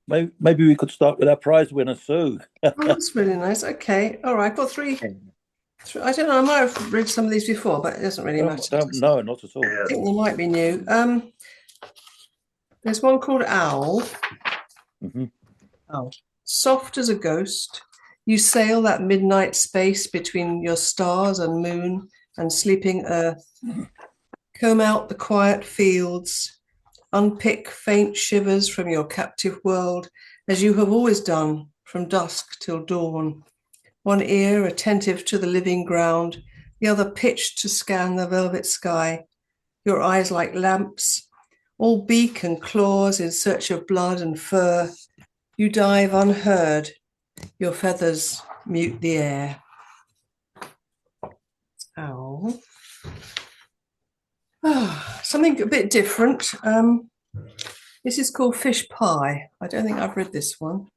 Maybe we could start with our prize winner, Sue. Oh, that's really nice. Okay. All right. I've got three. I don't know. I might have read some of these before, but it doesn't really matter, does it? No, not at all. I think they might be new. There's one called Owl. Hmm. Oh. Soft as a ghost, you sail that midnight space between your stars and moon and sleeping earth. Comb out the quiet fields, unpick faint shivers from your captive world, as you have always done from dusk till dawn. One ear attentive to the living ground, the other pitched to scan the velvet sky, your eyes like lamps, all beak and claws in search of blood and fur. You dive unheard, your feathers mute the air. Owl. Something a bit different. This is called Fish Pie. I don't think I've read this one.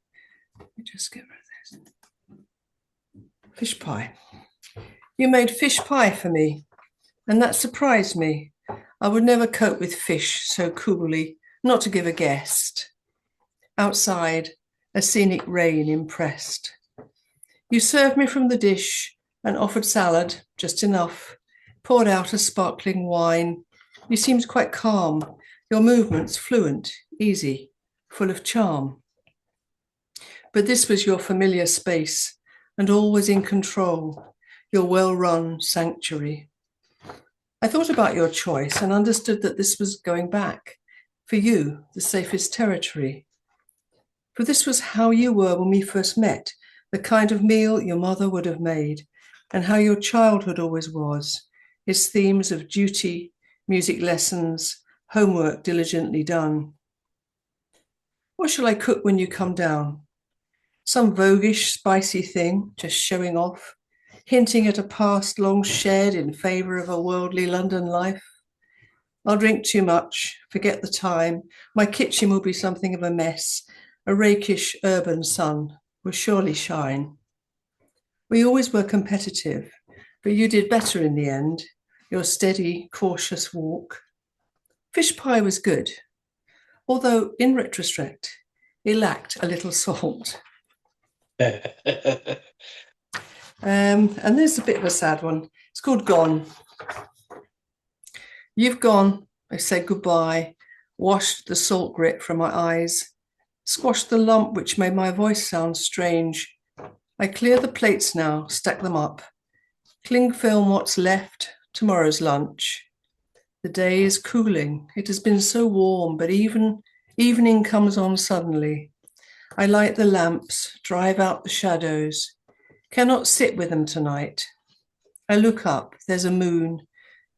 Let me just get rid of this. Fish pie. You made fish pie for me, and that surprised me. I would never cope with fish so coolly, not to give a guest. Outside, a scenic rain impressed. You served me from the dish and offered salad, just enough, poured out a sparkling wine. You seemed quite calm, your movements fluent, easy, full of charm. But this was your familiar space, and all was in control, your well-run sanctuary. I thought about your choice and understood that this was going back, for you, the safest territory. For this was how you were when we first met, the kind of meal your mother would have made, and how your childhood always was, its themes of duty, music lessons, homework diligently done. What shall I cook when you come down? Some voguish, spicy thing, just showing off, hinting at a past long shared in favour of a worldly London life. I'll drink too much, forget the time. My kitchen will be something of a mess. A rakish urban sun will surely shine. We always were competitive, but you did better in the end, your steady, cautious walk. Fish pie was good, although in retrospect, it lacked a little salt. And there's a bit of a sad one. It's called Gone. You've gone, I said goodbye, washed the salt grit from my eyes, squashed the lump which made my voice sound strange. I clear the plates now, stack them up, cling film what's left, tomorrow's lunch. The day is cooling. It has been so warm, but evening comes on suddenly. I light the lamps, drive out the shadows. Cannot sit with them tonight. I look up, there's a moon.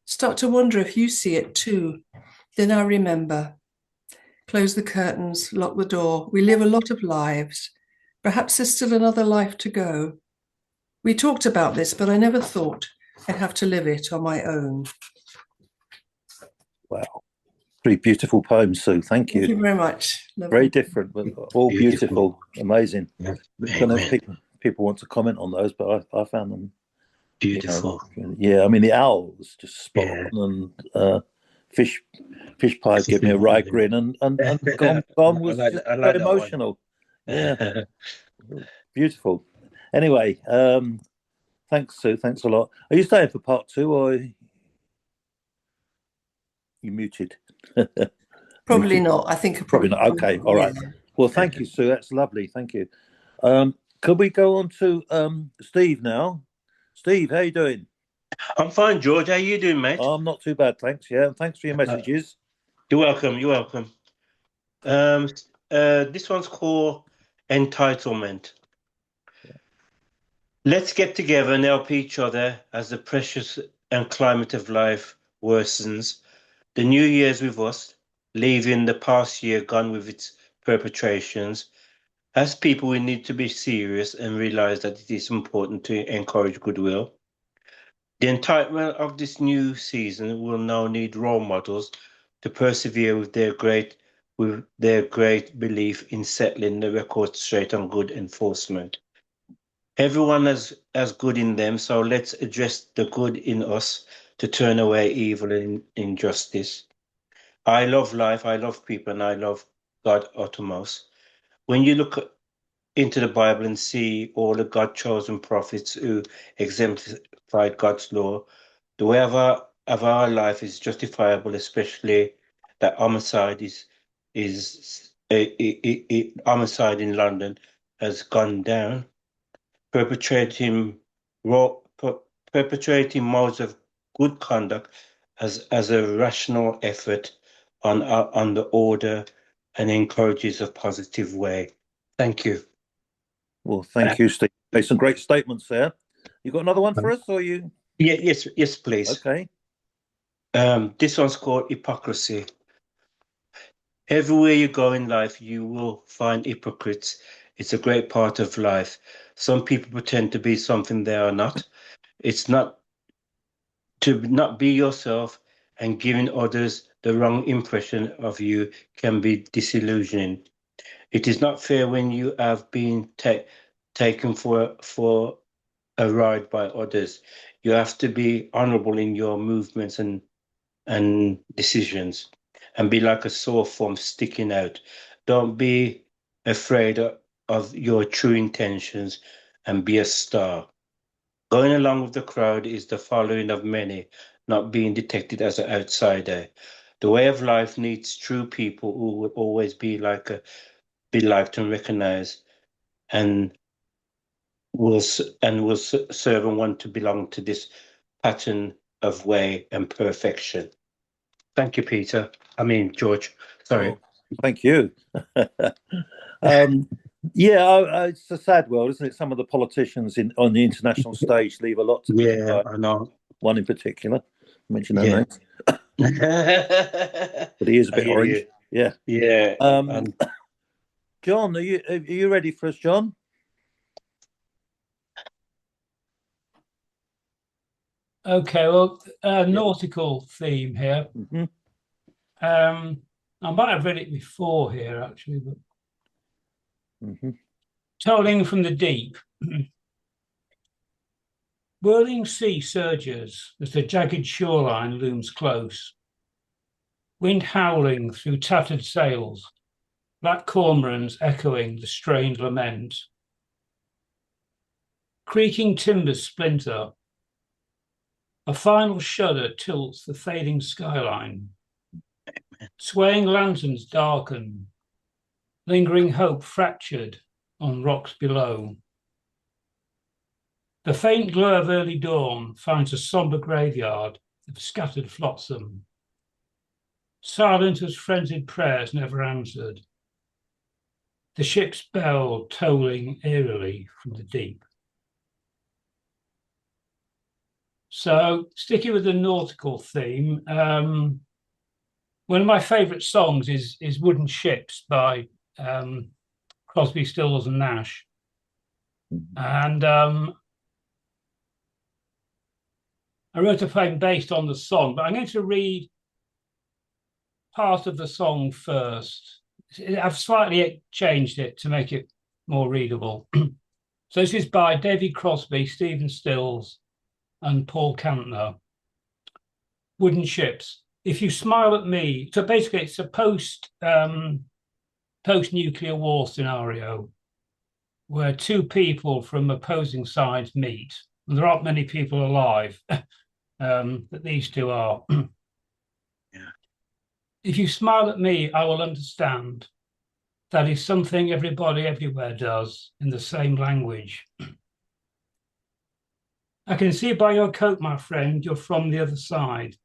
Start to wonder if you see it too. Then I remember. Close the curtains, lock the door. We live a lot of lives. Perhaps there's still another life to go. We talked about this, but I never thought I'd have to live it on my own. Wow. Three beautiful poems, Sue. Thank Thank you. you very much. Lovely. Very different, but all beautiful. Amazing. Yeah, I don't know if amen. people want to comment on those, but I found them, Beautiful. yeah. I mean, the owl was just spot Yeah. on, and fish pie gave me a right grin, and gone was I like just I so like that one. emotional. Yeah, beautiful. Anyway, thanks, Sue. Thanks a lot. Are you staying for part two, or are you muted? Probably not. I think I Probably not. Okay, all right. Yeah. Well, thank you, Sue. That's lovely. Thank you. Could we go on to Steve now? Steve, how you doing? I'm fine, George. How you doing, mate? I'm not too bad, thanks. Yeah, and thanks for your messages. You're welcome. You're welcome. This one's called Entitlement. Let's get together and help each other as the pressures and climate of life worsens. The new year's with us, leaving the past year gone with its perpetrations. As people, we need to be serious and realize that it is important to encourage goodwill. The entitlement of this new season will now need role models to persevere with their great belief in settling the record straight on good enforcement. Everyone has good in them, so let's address the good in us to turn away evil and injustice. I love life, I love people, and I love God uttermost. When you look into the Bible and see all the God-chosen prophets who exemplified God's law, the way of our life is justifiable, especially that homicide homicide in London has gone down, perpetrating raw, per, perpetrating modes of good conduct as a rational effort on the order and encourages a positive way. Thank you. Well, thank you, Steve. Okay, some great statements there. You got another one for us, or you? Yeah, yes, please. Okay. This one's called hypocrisy. Everywhere you go in life, you will find hypocrites. It's a great part of life. Some people pretend to be something they are not. It's not to not be yourself, and giving others the wrong impression of you can be disillusioning. It is not fair when you have been taken for a ride by others. You have to be honorable in your movements and decisions, and be like a sore thumb sticking out. Don't be afraid of your true intentions, and be a star. Going along with the crowd is the following of many, not being detected as an outsider. The way of life needs true people who will always be liked and recognized, and will serve and want to belong to this pattern of way and perfection. Thank you, Peter. I mean, George. Sorry. Well, thank you. Yeah, it's a sad world, isn't it? Some of the politicians on the international stage leave a lot to be Yeah, desired. I know. One in particular, mention no Yeah. names, but he is a bit I hear orange. you. Yeah. Yeah. John, are you ready for us, John? Okay, well, nautical theme here. Mhm. I might have read it before here, actually, but Mhm. Tolling from the deep. Whirling sea surges as the jagged shoreline looms close. Wind howling through tattered sails, black cormorants echoing the strained lament. Creaking timbers splinter. A final shudder tilts the fading skyline. Swaying lanterns darken, lingering hope fractured on rocks below. The faint glow of early dawn finds a sombre graveyard of scattered flotsam, silent as frenzied prayers never answered. The ship's bell tolling eerily from the deep. So, sticking with the nautical theme, one of my favourite songs is Wooden Ships by Crosby, Stills and Nash. And I wrote a poem based on the song, but I'm going to read part of the song first. I've slightly changed it to make it more readable. So this is by David Crosby, Stephen Stills, and Paul Kantner. Wooden Ships. If you smile at me, so basically it's a post-nuclear war scenario where two people from opposing sides meet, and there aren't many people alive, but these two are. Yeah. If you smile at me, I will understand. That is something everybody everywhere does in the same language. I can see by your coat, my friend, you're from the other side.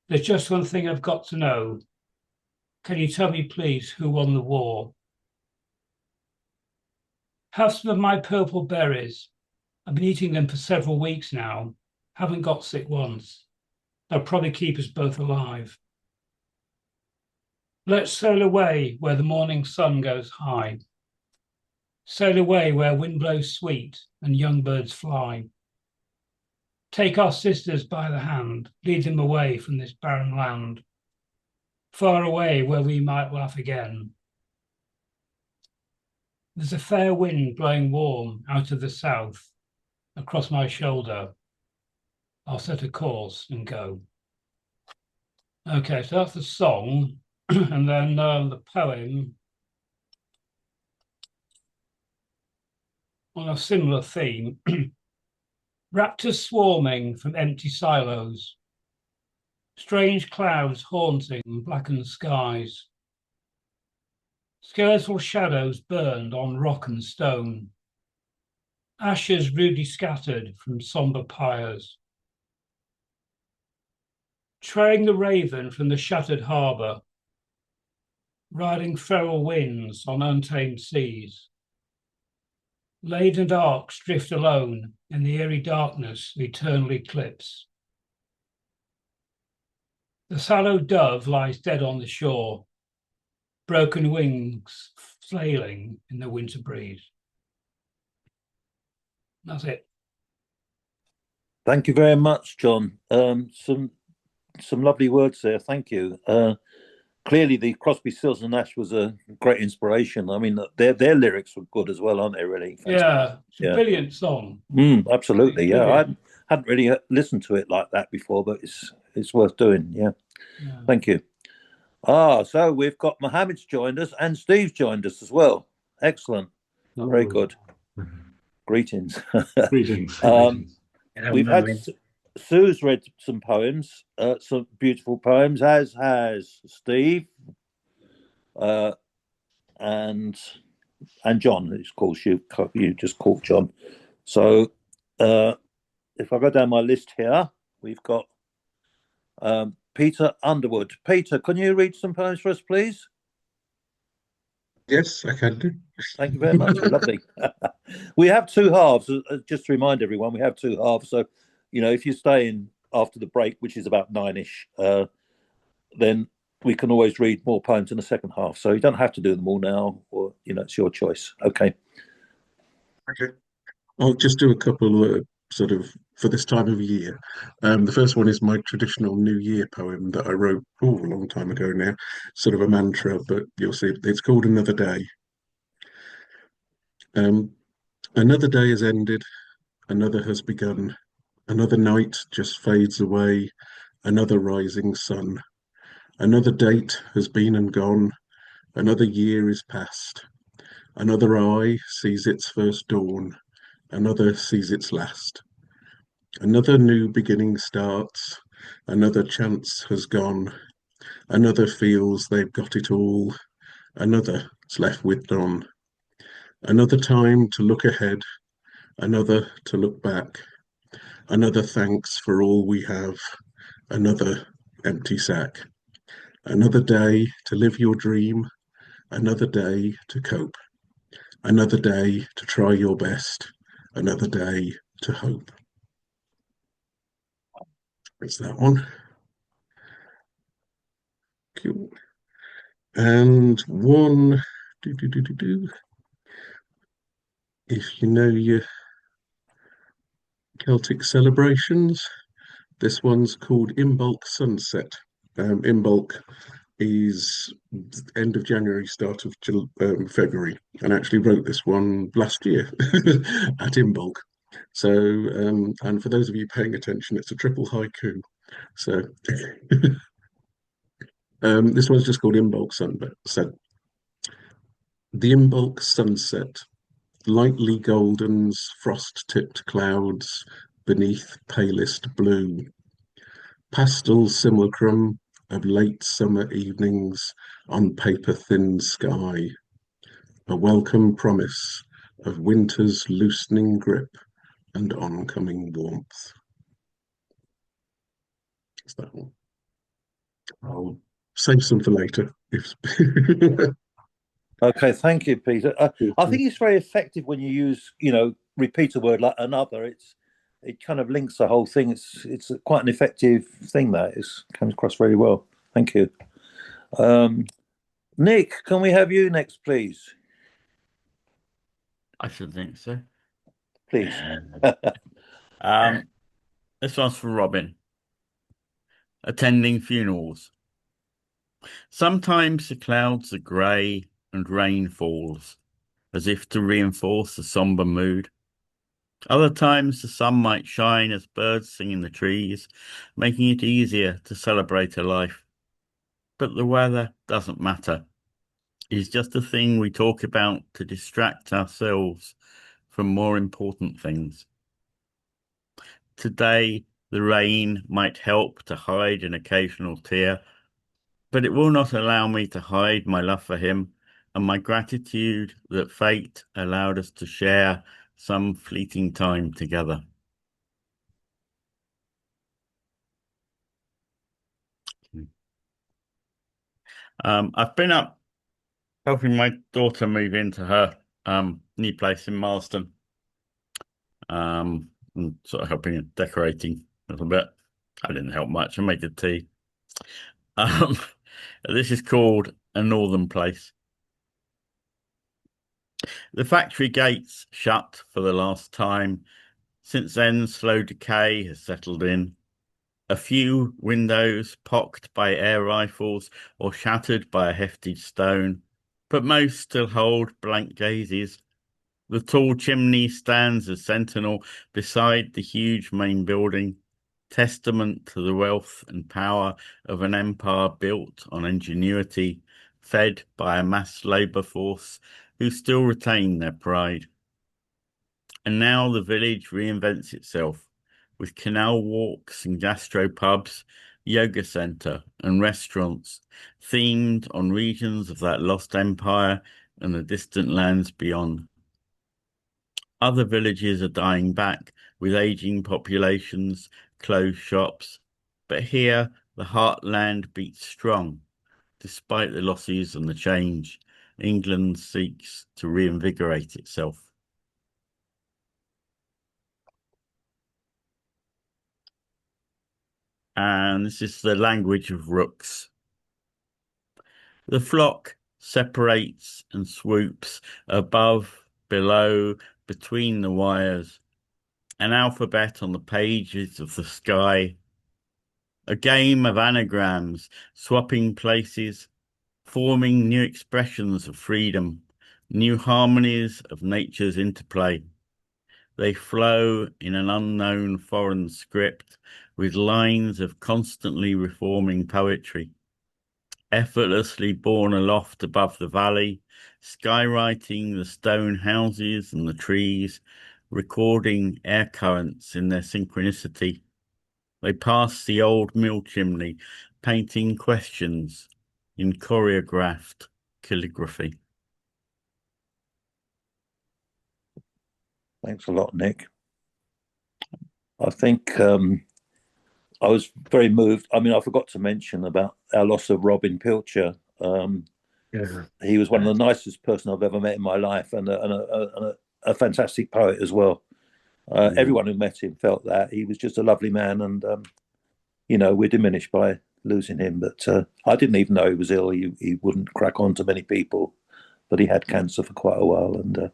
There's just one thing I've got to know. Can you tell me, please, who won the war? Have some of my purple berries. I've been eating them for several weeks now. Haven't got sick once. They'll probably keep us both alive. Let's sail away where the morning sun goes high. Sail away where wind blows sweet and young birds fly. Take our sisters by the hand, lead them away from this barren land, far away where we might laugh again. There's a fair wind blowing warm out of the south across my shoulder. I'll set a course and go. Okay, so that's the song, and then the poem on a similar theme. Raptors swarming from empty silos, strange clouds haunting blackened skies, skeletal shadows burned on rock and stone, ashes rudely scattered from sombre pyres. Trailing the raven from the shattered harbour, riding feral winds on untamed seas. Laden arcs drift alone in the eerie darkness of eternal eclipse. The sallow dove lies dead on the shore, broken wings flailing in the winter breeze. That's it. Thank you very much, John. Some lovely words there. Thank you. Clearly, the Crosby, Stills and Nash was a great inspiration. I mean, their lyrics were good as well, aren't they? Really? Yeah, it's a Yeah. brilliant song. Absolutely. Yeah, I Brilliant. hadn't really listened to it like that before, but it's worth doing. Yeah. Yeah. Thank you. So we've got Mohammed's joined us and Steve's joined us as well. Excellent. Very Hello. good. Greetings. Greetings. We've had Sue's read some poems, some beautiful poems, as has Steve, and John. It's called you just called John. So if I go down my list here, we've got Peter Underwood. Peter, can you read some poems for us, please? Yes, I can do. Thank you very much. Lovely. We have two halves. Just to remind everyone, we have two halves. So, if you stay in after the break, which is about 9ish, then we can always read more poems in the second half. So you don't have to do them all now, or it's your choice. Okay. Okay. I'll just do a couple sort of for this time of year. The first one is my traditional New Year poem that I wrote a long time ago now, sort of a mantra, but you'll see it's called Another Day. Another day has ended, another has begun, another night just fades away, another rising sun. Another date has been and gone, another year is past. Another eye sees its first dawn, another sees its last. Another new beginning starts, another chance has gone, another feels they've got it all, another is left with none. Another time to look ahead, another to look back, another thanks for all we have, another empty sack. Another day to live your dream, another day to cope, another day to try your best, another day to hope. It's that one. Cool. And one, if you know your Celtic celebrations, this one's called Imbolc Sunset. Imbolc is end of January, start of February, and I actually wrote this one last year at Imbolc. So, and for those of you paying attention, it's a triple haiku. So, this one's just called Imbolc Sunset. The Imbolc sunset, lightly goldens frost-tipped clouds beneath palest blue. Pastel simulacrum of late summer evenings on paper-thin sky. A welcome promise of winter's loosening grip and oncoming warmth. That's that one. I'll save some for later. Okay, thank you, Peter. I think it's very effective when you use, repeat a word like another. It kind of links the whole thing. It's quite an effective thing that comes across very well. Thank you. Nick, can we have you next, please? I should think so. Please. This one's for Robin. Attending funerals. Sometimes the clouds are grey and rain falls, as if to reinforce the sombre mood. Other times the sun might shine as birds sing in the trees, making it easier to celebrate a life. but the weather doesn't matter. It's just a thing we talk about to distract ourselves from more important things. Today, the rain might help to hide an occasional tear, but it will not allow me to hide my love for him and my gratitude that fate allowed us to share some fleeting time together. I've been up helping my daughter move into her new place in Marsden. And sort of helping and decorating a little bit. I didn't help much. I made the tea. This is called A Northern Place. The factory gates shut for the last time. Since then, slow decay has settled in. A few windows pocked by air rifles or shattered by a hefty stone, but most still hold blank gazes. The tall chimney stands as sentinel beside the huge main building, testament to the wealth and power of an empire built on ingenuity, fed by a mass labour force who still retain their pride. And now the village reinvents itself with canal walks and gastropubs, yoga centre and restaurants themed on regions of that lost empire and the distant lands beyond. Other villages are dying back with ageing populations, closed shops, but here the heartland beats strong. Despite the losses and the change, England seeks to reinvigorate itself. And this is the language of rooks. The flock separates and swoops above, below, between the wires, an alphabet on the pages of the sky, a game of anagrams, swapping places, forming new expressions of freedom, new harmonies of nature's interplay. They flow in an unknown foreign script with lines of constantly reforming poetry, effortlessly borne aloft above the valley, skywriting the stone houses and the trees, recording air currents in their synchronicity. They pass the old mill chimney, painting questions in choreographed calligraphy. Thanks a lot, Nick. I think I was very moved. I mean, I forgot to mention about our loss of Robin Pilcher. He was one of the nicest person I've ever met in my life, and a fantastic poet as well. Everyone who met him felt that he was just a lovely man, and you know, we're diminished by losing him. But I didn't even know he was ill. He wouldn't crack on to many people, but he had cancer for quite a while, and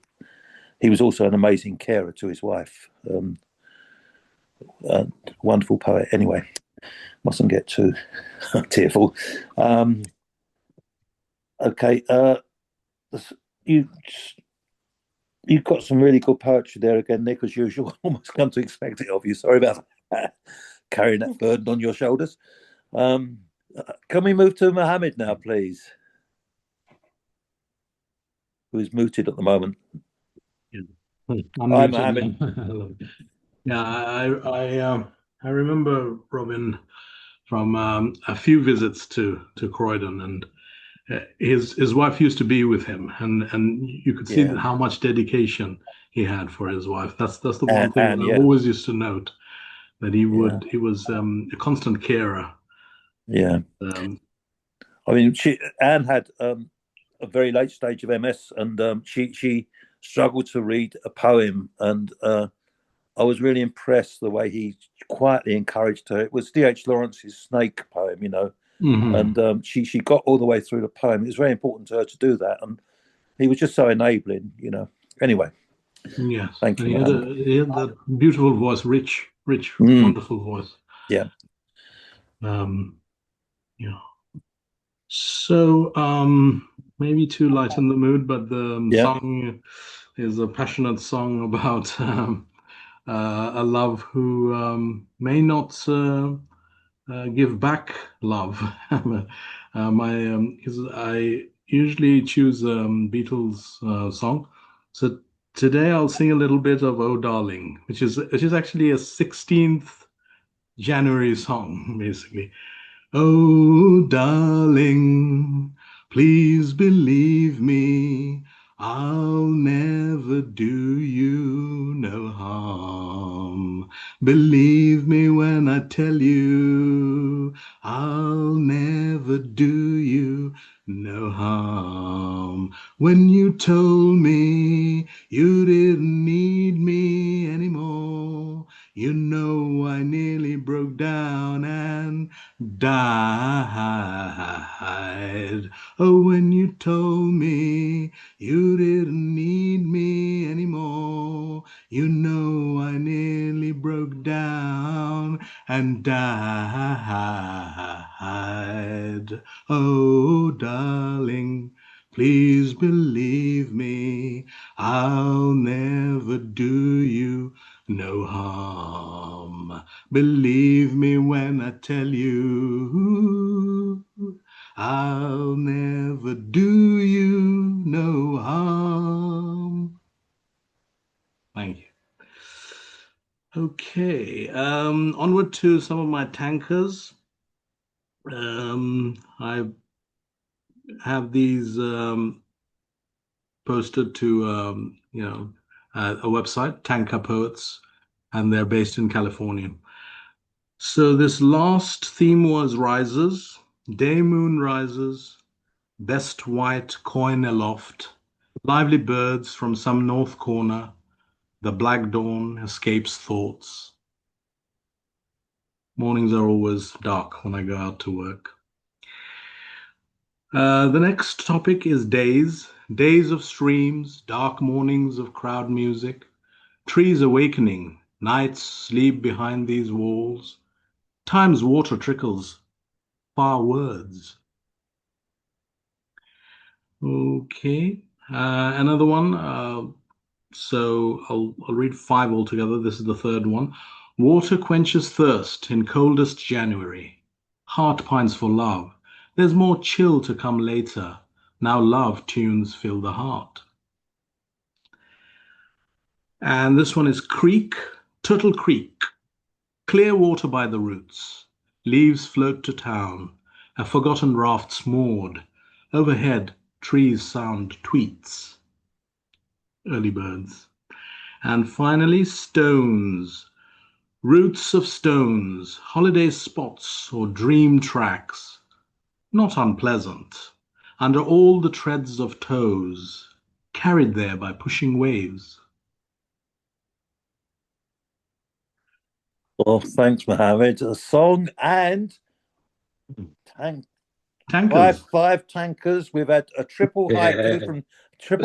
he was also an amazing carer to his wife. Wonderful poet. Anyway, mustn't get too tearful. Okay, you've got some really good poetry there again, Nick, as usual. Almost come to expect it of you. Sorry about that. Carrying that burden on your shoulders. Can we move to Mohammed now, please? Who is muted at the moment. Hi, Mohammed. Yeah, I remember Robin from a few visits to Croydon, and his wife used to be with him, and you could see how much dedication he had for his wife. That's the one thing I always used to note, that he was a constant carer. Yeah. I mean, Anne had a very late stage of MS, and she struggled to read a poem, and I was really impressed the way he quietly encouraged her. It was D.H. Lawrence's Snake poem, you know, and she got all the way through the poem. It was very important to her to do that, and he was just so enabling, you know. Anyway, yes, thank you. He had that beautiful voice, rich, wonderful voice. Yeah. Yeah. So maybe to lighten the mood, but the song is a passionate song about a love who may not give back love. I usually choose Beatles song. So today I'll sing a little bit of "Oh Darling," which is actually a 16th January song, basically. Oh, darling, please believe me, I'll never do you no harm. Believe me when I tell you, I'll never do you no harm. When you told me you didn't need me anymore, you know I nearly broke down and died. Oh, when you told me you didn't need me anymore, you know I nearly broke down and died. Oh, darling, please believe me, I'll never do you no harm. Believe me when I tell you, I'll never do you no harm. Thank you. Okay, onward to some of my tankers. I have these posted to a website, Tanker Poets, and they're based in California. So this last theme was rises, day moon rises, best white coin aloft, lively birds from some north corner, the black dawn escapes thoughts. Mornings are always dark when I go out to work. The next topic is days, days of streams, dark mornings of crowd music, trees awakening, nights sleep behind these walls, time's water trickles, far words. Okay, another one. So I'll read 5 altogether. This is the third one. Water quenches thirst in coldest January. Heart pines for love. There's more chill to come later. Now love tunes fill the heart. And this one is Creek, Turtle Creek. Clear water by the roots. Leaves float to town. A forgotten raft's moored. Overhead, trees sound tweets. Early birds. And finally, stones. Roots of stones, holiday spots or dream tracks. Not unpleasant. Under all the treads of toes, carried there by pushing waves. Well, thanks, Mohammed. A song and Tankers. Five tankers. We've had a triple haiku from Steve.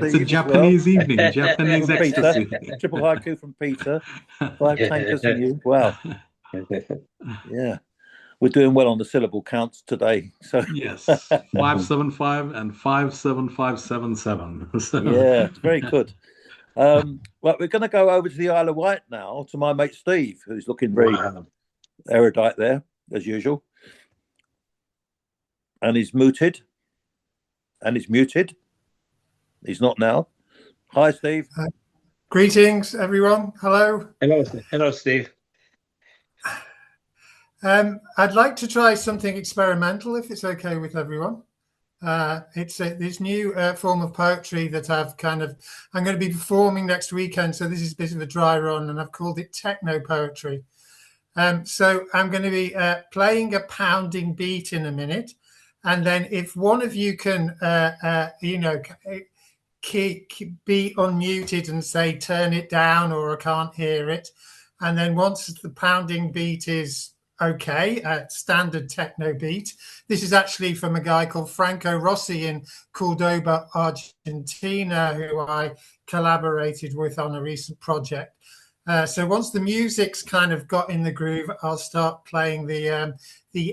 It's a Japanese evening, Japanese From Peter. ecstasy. Triple haiku from Peter. 5 tankers from you. Wow. Yeah. We're doing well on the syllable counts today. So Yes, 575 and 57577. So. yeah, it's very good. Right, we're going to go over to the Isle of Wight now, to my mate Steve, who's looking very erudite there, as usual. And he's muted. He's not now. Hi, Steve. Greetings, everyone. Hello. Hello, Steve. I'd like to try something experimental, if it's okay with everyone. It's this new form of poetry that I'm going to be performing next weekend. So this is a bit of a dry run, and I've called it techno poetry. So I'm going to be playing a pounding beat in a minute. And then if one of you can, be unmuted and say, turn it down, or I can't hear it. And then once the pounding beat is okay, standard techno beat. This is actually from a guy called Franco Rossi in Cordoba, Argentina, who I collaborated with on a recent project. So once the music's kind of got in the groove, I'll start playing the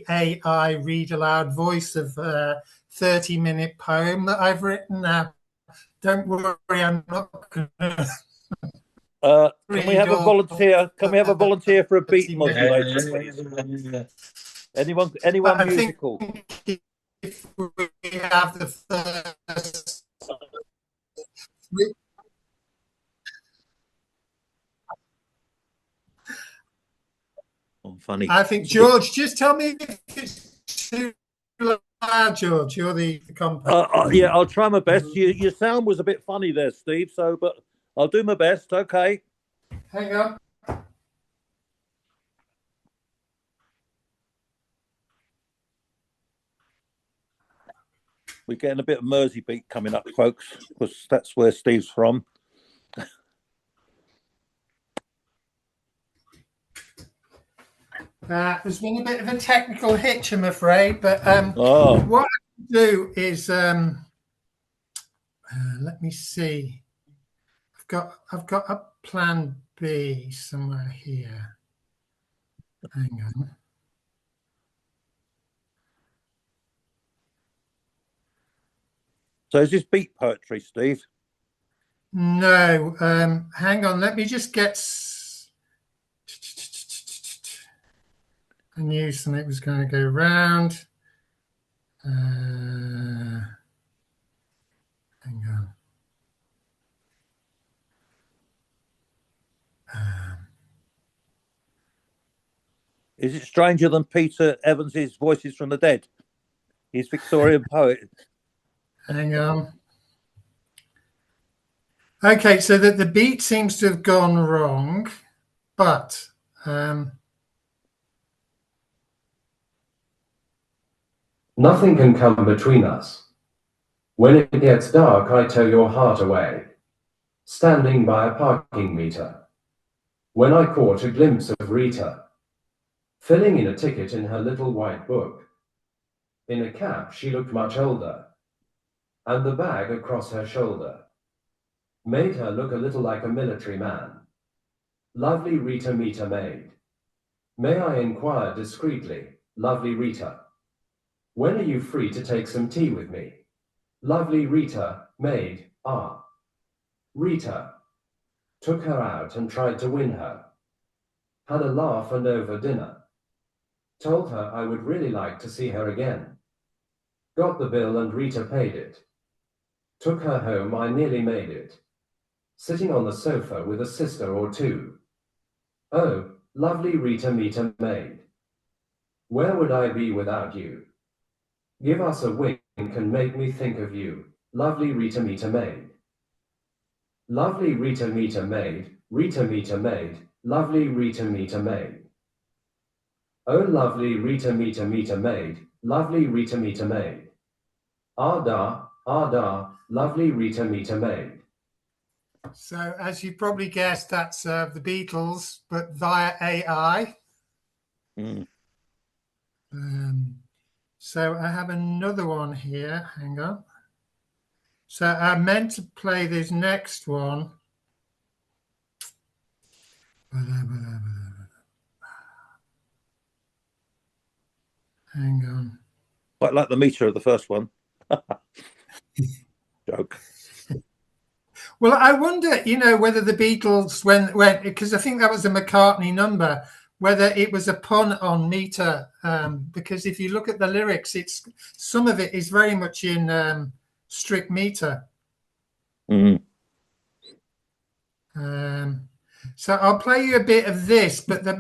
AI read aloud voice of a 30-minute poem that I've written. Don't worry, I'm not going to... Can we have a volunteer? Can we have a volunteer for a beat modulator, please? Anyone I think musical? if we have the first Funny. I think, George, just tell me if it's too loud, George. You're the compact. Yeah, I'll try my best. Your sound was a bit funny there, Steve. So, but I'll do my best. Okay. Hang on. We're getting a bit of Mersey beat coming up, folks, because that's where Steve's from. There's been a bit of a technical hitch, I'm afraid, but Oh, what I can do is let me see. I've got a plan B somewhere here. Hang on. so is this beat poetry, Steve? No, hang on. Let me just get. I knew something was going to go round. Hang on. Is it stranger than Peter Evans's Voices from the Dead? He's Victorian poet. Hang on. Okay, so that the beat seems to have gone wrong, but nothing can come between us. When it gets dark, I tow your heart away, standing by a parking meter. When I caught a glimpse of Rita, filling in a ticket in her little white book. In a cap, she looked much older, and the bag across her shoulder made her look a little like a military man. Lovely Rita meter maid. May I inquire discreetly, lovely Rita, when are you free to take some tea with me? Lovely Rita, maid, ah. Rita took her out and tried to win her. Had a laugh and over dinner. Told her I would really like to see her again. Got the bill and Rita paid it. Took her home, I nearly made it. Sitting on the sofa with a sister or two. Oh, lovely Rita meter maid. Where would I be without you? Give us a wink and make me think of you, lovely Rita meter maid. Lovely Rita meter maid, Rita meter maid, lovely Rita meter maid. Oh, lovely Rita meter maid, lovely Rita meter maid. Ah da, lovely Rita meter maid. so as you probably guessed, that's the Beatles, but via AI. Mm. So I have another one here. Hang on. So I meant to play this next one. Hang on. Quite like the meter of the first one. Joke. Well, I wonder, whether the Beatles, when because I think that was a McCartney number, whether it was a pun on meter, because if you look at the lyrics, some of it is very much in strict meter. Mm. So I'll play you a bit of this, but that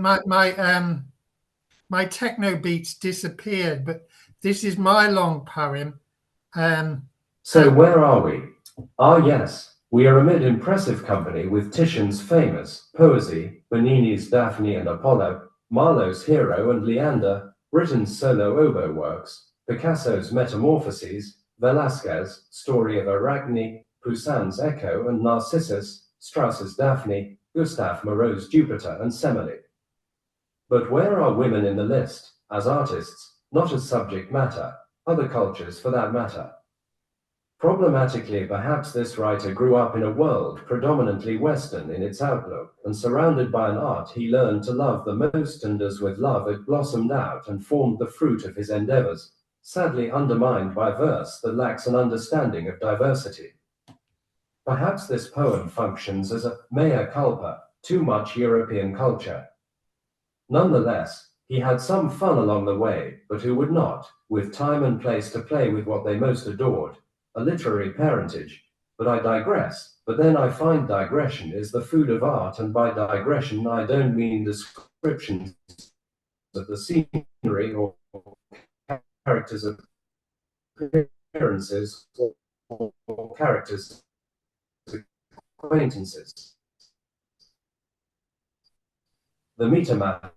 my techno beats disappeared. But this is my long poem. So where are we? Ah, yes. We are amid impressive company with Titian's famous Poesy, Bernini's Daphne and Apollo, Marlowe's Hero and Leander, Britten's solo oboe works, Picasso's Metamorphoses, Velasquez, Story of Arachne, Poussin's Echo and Narcissus, Strauss's Daphne, Gustave Moreau's Jupiter and Semele. But where are women in the list, as artists, not as subject matter, other cultures for that matter? Problematically, perhaps this writer grew up in a world predominantly Western in its outlook, and surrounded by an art he learned to love the most, and as with love it blossomed out and formed the fruit of his endeavors, sadly undermined by verse that lacks an understanding of diversity. Perhaps this poem functions as a mea culpa, too much European culture. Nonetheless, He had some fun along the way, but who would not, with time and place to play with what they most adored, a literary parentage. But I digress. But then I find digression is the food of art, and by digression I don't mean descriptions of the scenery or characters of appearances or characters acquaintances. The meter map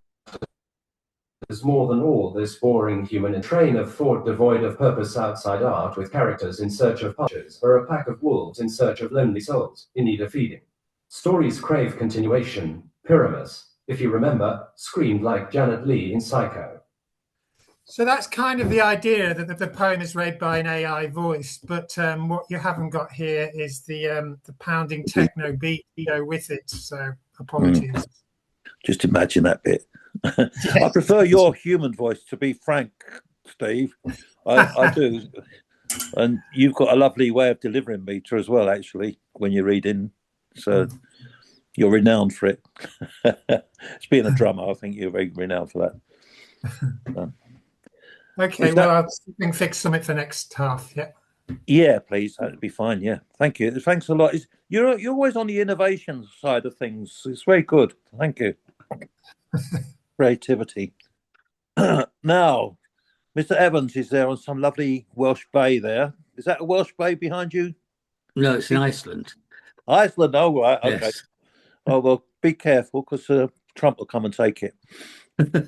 is more than all this boring human train of thought devoid of purpose outside art, with characters in search of punches, or a pack of wolves in search of lonely souls in need of feeding. Stories crave continuation. Pyramus, if you remember, screamed like Janet Leigh in Psycho. So that's kind of the idea that the poem is read by an AI voice, but what you haven't got here is the pounding techno beat to go with it. So apologies. Just imagine that bit. I prefer your human voice, to be frank, Steve. I do. And you've got a lovely way of delivering meter as well, actually, when you're reading. So you're renowned for it. It's being a drummer, I think you're very renowned for that. Okay, well, I'll fix something for next half. Yeah. Yeah, please. That'd be fine. Yeah. Thank you. Thanks a lot. You're always on the innovation side of things. It's very good. Thank you. Creativity. Now, Mr. Evans is there on some lovely Welsh bay there. Is that a Welsh bay behind you? No, it's in Iceland. Iceland. Oh, right. Okay. Yes. Oh, well, be careful, because Trump will come and take it.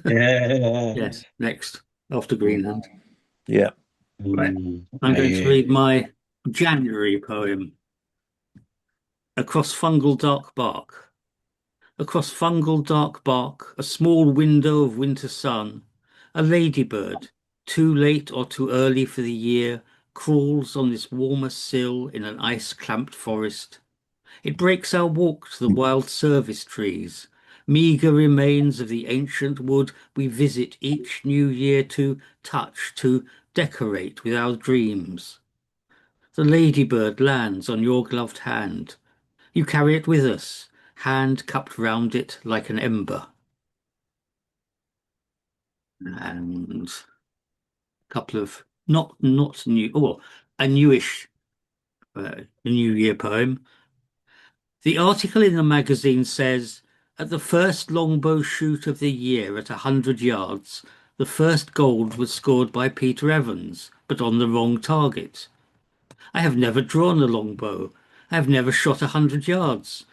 Yes, next, after Greenland. Yeah. Right. I'm going to read my January poem. Across fungal dark bark. Across fungal dark bark, a small window of winter sun, a ladybird, too late or too early for the year, crawls on this warmer sill in an ice-clamped forest. It breaks our walk to the wild service trees, meagre remains of the ancient wood we visit each new year to touch, to decorate with our dreams. The ladybird lands on your gloved hand. You carry it with us, hand cupped round it like an ember. And a couple of not new, a newish New Year poem. The article in the magazine says, at the first longbow shoot of the year at 100 yards, the first gold was scored by Peter Evans, but on the wrong target. I have never drawn a longbow. I have never shot 100 yards.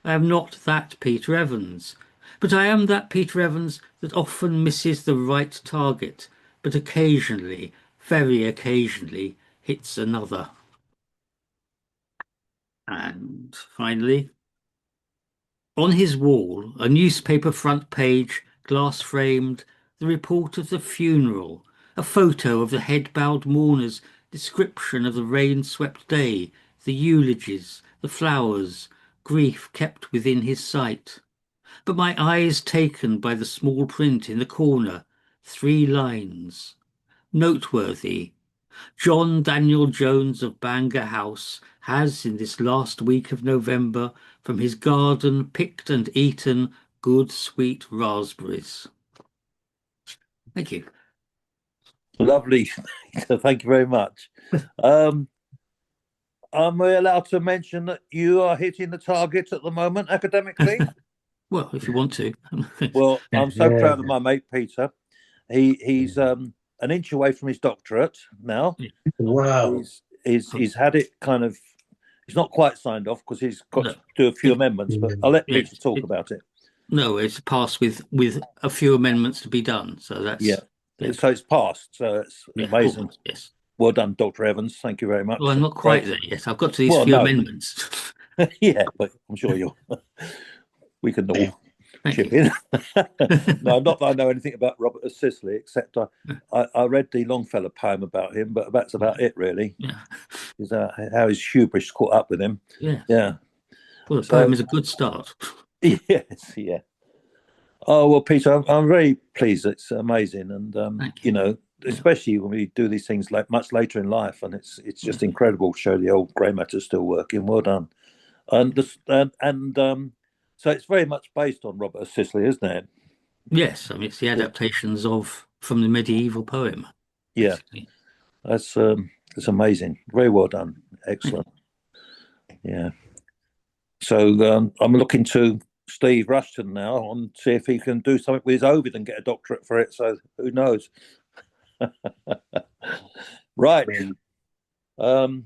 I am not that Peter Evans, but I am that Peter Evans that often misses the right target, but occasionally, very occasionally, hits another. And finally, on his wall, a newspaper front page, glass framed, the report of the funeral, a photo of the head-bowed mourners, description of the rain-swept day, the eulogies, the flowers, grief kept within his sight. But my eye is taken by the small print in the corner, 3 lines. Noteworthy. John Daniel Jones of Bangor House has, in this last week of November, from his garden picked and eaten good sweet raspberries. Thank you. Lovely. Thank you very much. Am we allowed to mention that you are hitting the target at the moment academically? Well, if you want to. Well, I'm so proud of my mate Peter. He's an inch away from his doctorate now. Wow. He's had it kind of. He's not quite signed off because he's got to do a few amendments. But I'll let Peter talk about it. No, it's passed with a few amendments to be done. So that's So it's passed. So it's amazing. Cool. Yes. Well done, Dr. Evans. Thank you very much. Well, I'm not quite there yet. I've got to these few amendments. Yeah, but I'm sure we can all chip in. No, not that I know anything about Robert of Sicily, except I read the Longfellow poem about him, but that's about it, really. Yeah. Is how his hubris caught up with him. Yeah. Yeah. Well, the poem is a good start. Yes, yeah. Oh, well, Peter, I'm very pleased. It's amazing. And, you know, especially when we do these things like much later in life, and it's just incredible to show the old grey matter still working. Well done. And so it's very much based on Robert of Sicily, isn't it? Yes, I mean, it's the adaptations from the medieval poem. Yeah, basically. that's it's amazing. Very well done. Excellent. Yeah. So I'm looking to Steve Rushton now and see if he can do something with his Ovid and get a doctorate for it. So who knows? Right. Okay.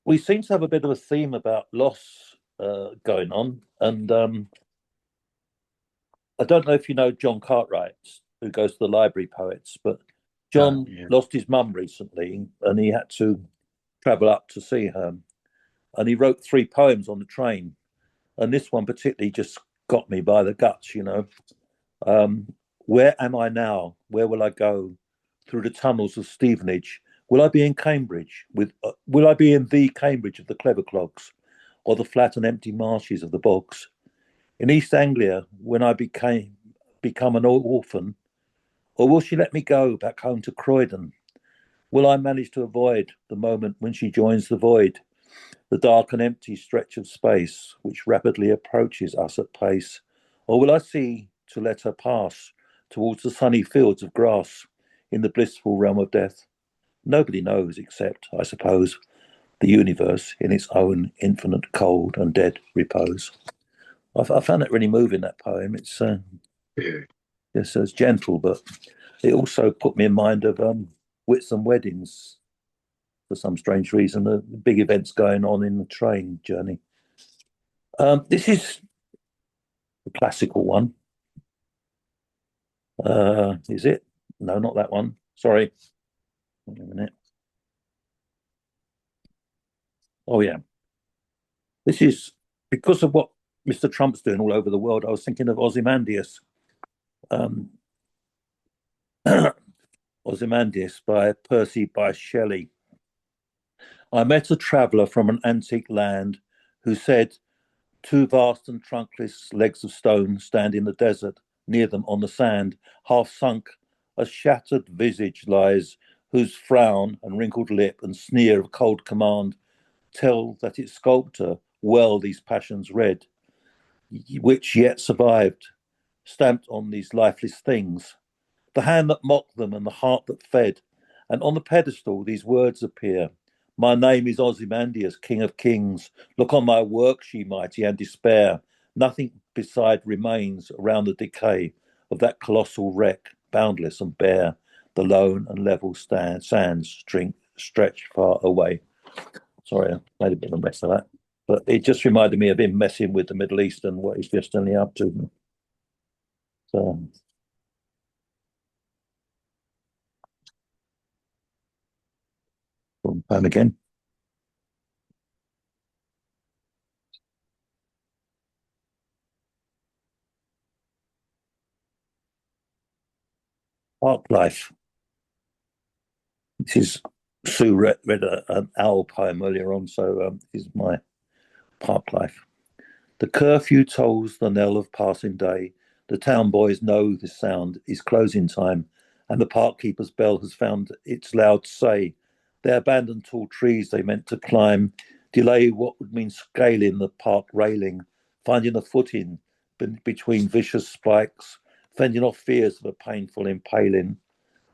We seem to have a bit of a theme about loss going on, and I don't know if you know John Cartwright, who goes to the Library Poets, but John lost his mum recently, and he had to travel up to see her, and he wrote 3 poems on the train, and this one particularly just got me by the guts. Where am I now? Where will I go? Through the tunnels of Stevenage. Will I be in Cambridge? Will I be in the Cambridge of the clever clogs, or the flat and empty marshes of the bogs? In East Anglia, when I become an orphan, or will she let me go back home to Croydon? Will I manage to avoid the moment when she joins the void, the dark and empty stretch of space which rapidly approaches us at pace? Or will I see to let her pass towards the sunny fields of grass in the blissful realm of death? Nobody knows except, I suppose, the universe in its own infinite cold and dead repose. I found it really moving, that poem. It's gentle, but it also put me in mind of Whitsun Weddings for some strange reason, the big events going on in the train journey. This is the classical one. Is it? No, not that one. Sorry. Wait a minute. Oh, yeah. This is because of what Mr. Trump's doing all over the world. I was thinking of Ozymandias. Ozymandias by Percy Bysshe Shelley. I met a traveller from an antique land who said, 2 vast and trunkless legs of stone stand in the desert. Near them on the sand, half sunk, a shattered visage lies, whose frown and wrinkled lip and sneer of cold command tell that its sculptor well these passions read, which yet survived, stamped on these lifeless things. The hand that mocked them and the heart that fed, and on the pedestal these words appear. My name is Ozymandias, King of Kings. Look on my works, ye mighty, and despair. Nothing beside remains around the decay of that colossal wreck, boundless and bare. The lone and level sands stretch far away. Sorry, I made a bit of a mess of that. But it just reminded me of him messing with the Middle East and what he's just only up to. So, poem again. Park Life. This is Sue read an owl poem earlier on, so this is my Park Life. The curfew tolls the knell of passing day. The town boys know the sound is closing time, and the park keeper's bell has found its loud say. They abandon tall trees they meant to climb, delay what would mean scaling the park railing, finding a footing between vicious spikes, fending off fears of a painful impaling,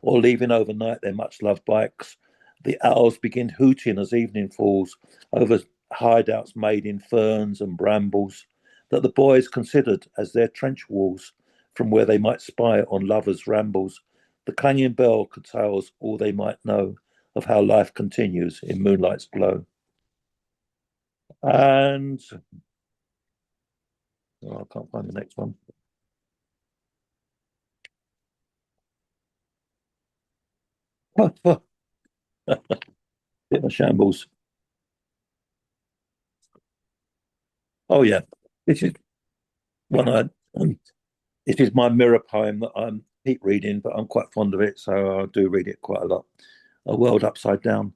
or leaving overnight their much-loved bikes. The owls begin hooting as evening falls over hideouts made in ferns and brambles that the boys considered as their trench walls from where they might spy on lovers' rambles. The clanging bell curtails all they might know of how life continues in moonlight's glow. And I can't find the next one. Bit of shambles. Oh yeah, this is one it is my mirror poem that I keep reading, but I'm quite fond of it, so I do read it quite a lot. A World Upside Down.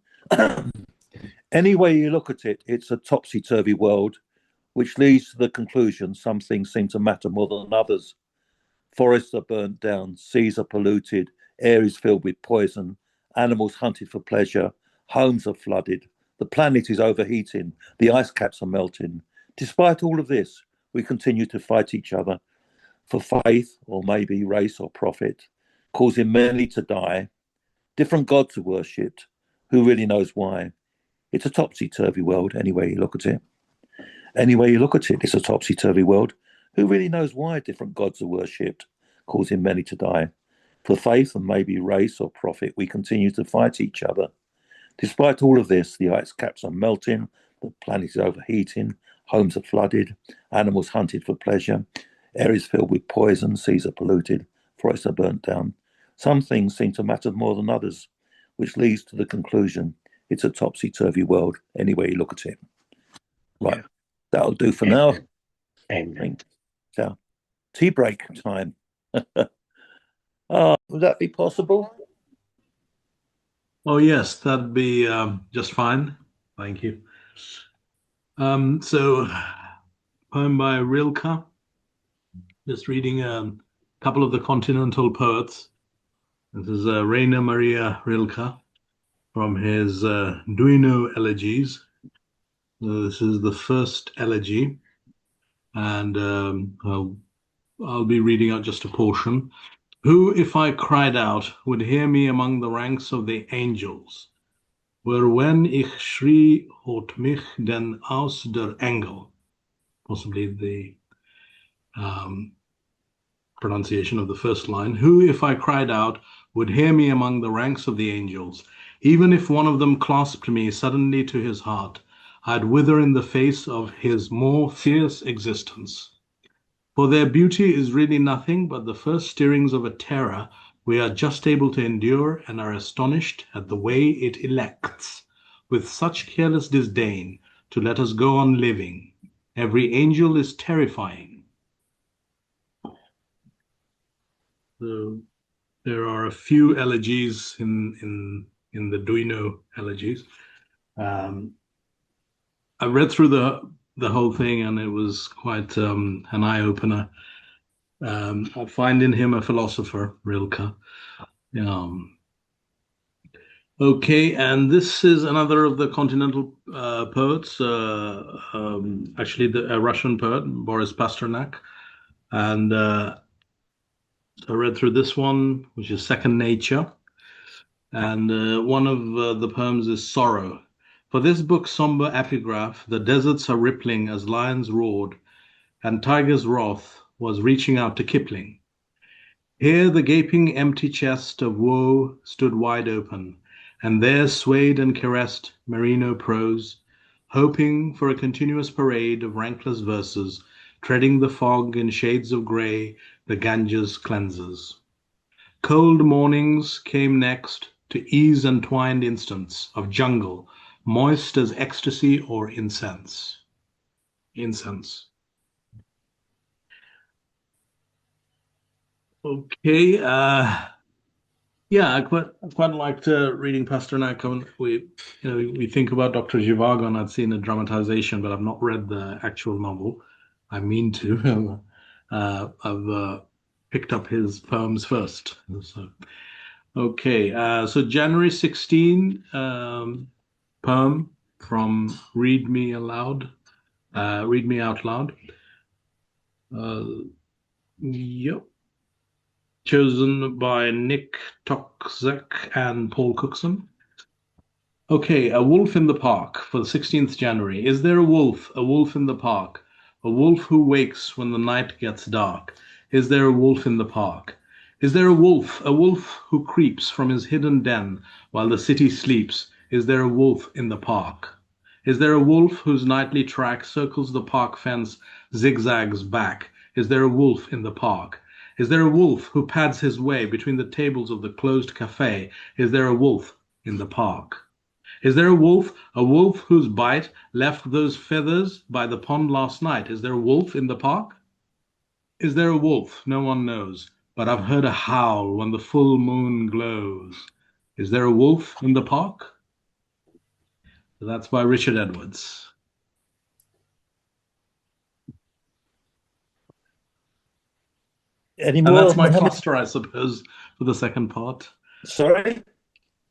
Any way you look at it, it's a topsy-turvy world, which leads to the conclusion some things seem to matter more than others. Forests are burnt down, seas are polluted, air is filled with poison, animals hunted for pleasure, homes are flooded, the planet is overheating, the ice caps are melting. Despite all of this, we continue to fight each other for faith, or maybe race or profit, causing many to die, different gods are worshipped, who really knows why? It's a topsy-turvy world, any way you look at it. Any way you look at it, it's a topsy-turvy world. Who really knows why different gods are worshipped, causing many to die? For faith and maybe race or profit, we continue to fight each other. Despite all of this, the ice caps are melting, the planet is overheating, homes are flooded, animals hunted for pleasure, air is filled with poison, seas are polluted, forests are burnt down. Some things seem to matter more than others, which leads to the conclusion it's a topsy-turvy world, any way you look at it. Right, yeah. That'll do for now. Amen. So, tea break time. Would that be possible? Oh, yes, that'd be just fine. Thank you. So, poem by Rilke. Just reading a couple of the continental poets. This is Rainer Maria Rilke from his Duino Elegies. This is the first elegy, and I'll be reading out just a portion. Who, if I cried out, would hear me among the ranks of the angels? Were wenn ich schrie, hört mich denn aus der Engel? Possibly the pronunciation of the first line. Who, if I cried out, would hear me among the ranks of the angels? Even if one of them clasped me suddenly to his heart, I'd wither in the face of his more fierce existence. For their beauty is really nothing but the first stirrings of a terror we are just able to endure, and are astonished at the way it elects, with such careless disdain, to let us go on living. Every angel is terrifying. So there are a few elegies in the Duino elegies. I read through the whole thing, and it was quite an eye-opener. I find in him a philosopher, Rilke. Okay, and this is another of the continental poets, actually a Russian poet, Boris Pasternak. And so I read through this one, which is Second Nature. And one of the poems is Sorrow. For this book's somber epigraph, the deserts are rippling as lions roared, and tigers' wrath was reaching out to Kipling. Here the gaping empty chest of woe stood wide open, and there swayed and caressed merino prose, hoping for a continuous parade of rankless verses, treading the fog in shades of grey, the Ganges cleanses. Cold mornings came next to ease entwined instants of jungle, moist as ecstasy or incense. Incense. Okay, yeah, I quite liked reading Pasternak. We think about Dr. Zhivago, and I'd seen a dramatization, but I've not read the actual novel. I mean to. I've picked up his poems first. So, okay, so January 16, poem from Read Me Aloud. Read Me Out Loud. Yep. Chosen by Nick Toczek and Paul Cookson. Okay, A Wolf in the Park for the 16th January. Is there a wolf in the park? A wolf who wakes when the night gets dark. Is there a wolf in the park? Is there a wolf who creeps from his hidden den while the city sleeps? Is there a wolf in the park? Is there a wolf whose nightly track circles the park fence, zigzags back? Is there a wolf in the park? Is there a wolf who pads his way between the tables of the closed cafe? Is there a wolf in the park? Is there a wolf whose bite left those feathers by the pond last night? Is there a wolf in the park? Is there a wolf? No one knows, but I've heard a howl when the full moon glows. Is there a wolf in the park? So that's by Richard Edwards. Any And more? that's my cluster, I suppose, for the second part. Sorry?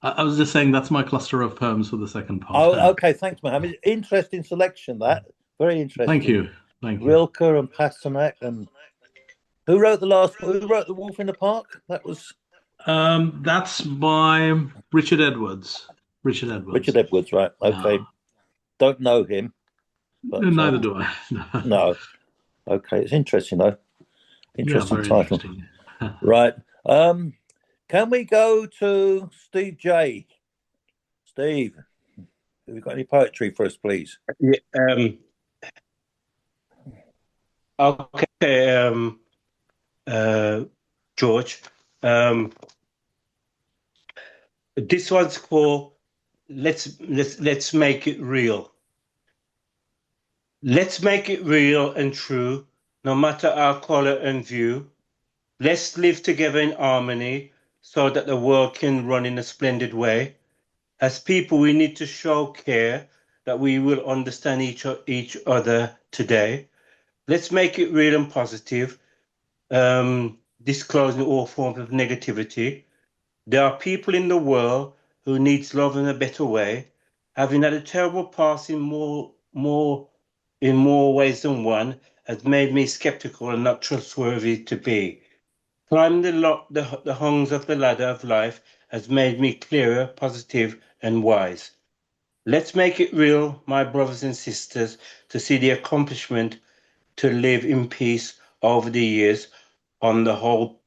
I was just saying that's my cluster of poems for the second part. Oh, okay. Thanks, Mohammed. Interesting selection, that. Very interesting. Thank you. Thank you. Rilke and Pasternak, and who wrote The Wolf in the Park? That was That's by Richard Edwards. Richard Edwards. Richard Edwards, right? Okay, don't know him, but Neither do I. no. Okay, it's interesting though. Interesting very title. interesting. Right. Can we go to Steve J? Steve, have you got any poetry for us, please? Yeah, okay, George. This one's called Let's Make It Real. Let's make it real and true, no matter our color and view. Let's live together in harmony so that the world can run in a splendid way. As people, we need to show care that we will understand each other today. Let's make it real and positive, disclosing all forms of negativity. There are people in the world who needs love in a better way, having had a terrible past in more ways than one, has made me skeptical and not trustworthy to be. Climbing the hungs of the ladder of life has made me clearer, positive, and wise. Let's make it real, my brothers and sisters, to see the accomplishment to live in peace over the years. On the whole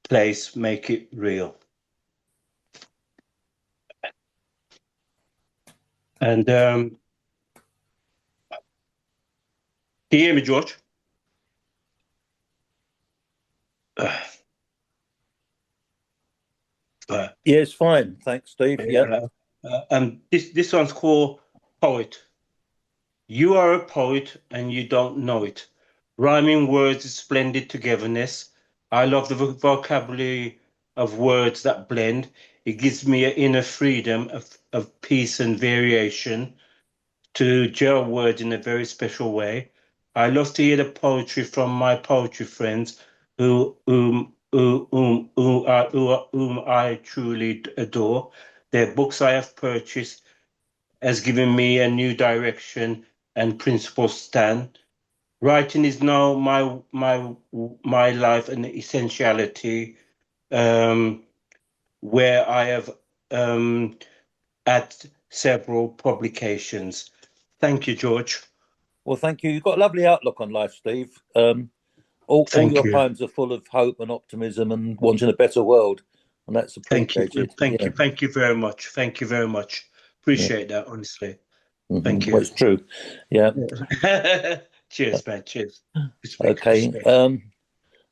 place, make it real. And do you hear me, George? Yes, fine. Thanks, Steve. Yeah. This one's called Poet. You are a poet and you don't know it. Rhyming words is splendid togetherness. I love the vocabulary of words that blend. It gives me an inner freedom of peace and variation to gel words in a very special way. I love to hear the poetry from my poetry friends whom I truly adore. Their books I have purchased has given me a new direction and principle stand. Writing is now my life and essentiality, where I have had several publications. Thank you, George. Well, thank you. You've got a lovely outlook on life, Steve. All your poems are full of hope and optimism and wanting a better world, and that's appreciated. Thank you very much. Thank you very much. Appreciate that, honestly. Thank you. Well, it's true. Yeah. Cheers, man. Cheers. Respect, okay. Respect.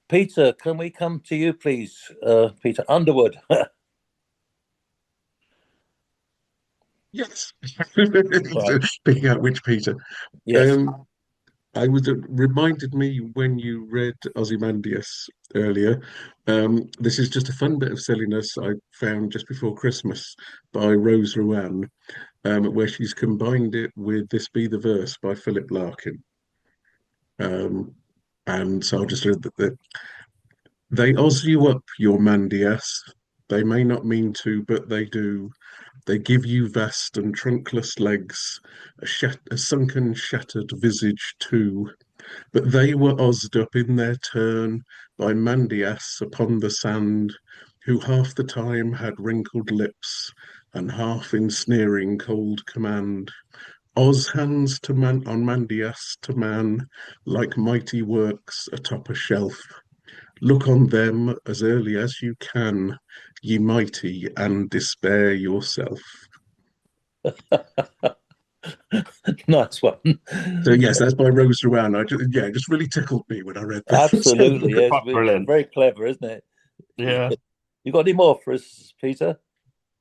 Peter, can we come to you, please? Peter Underwood. Yes. Picking out which Peter. Yes. I was reminded me when you read Ozymandias earlier. This is just a fun bit of silliness I found just before Christmas by Rose Ruan, where she's combined it with This Be the Verse by Philip Larkin. And so I'll just read that they oz you up, your Mandias. They may not mean to, but they do. They give you vast and trunkless legs, a sunken, shattered visage too. But they were ozzed up in their turn by Mandias upon the sand, who half the time had wrinkled lips and half in sneering cold command. Oz hands to man on Mandias to man, like mighty works atop a shelf. Look on them as early as you can, ye mighty, and despair yourself. Nice one. So yes, that's by Rose Ruan. It just really tickled me when I read that. Absolutely, yes. Brilliant. Very clever, isn't it? Yeah. You got any more for us, Peter?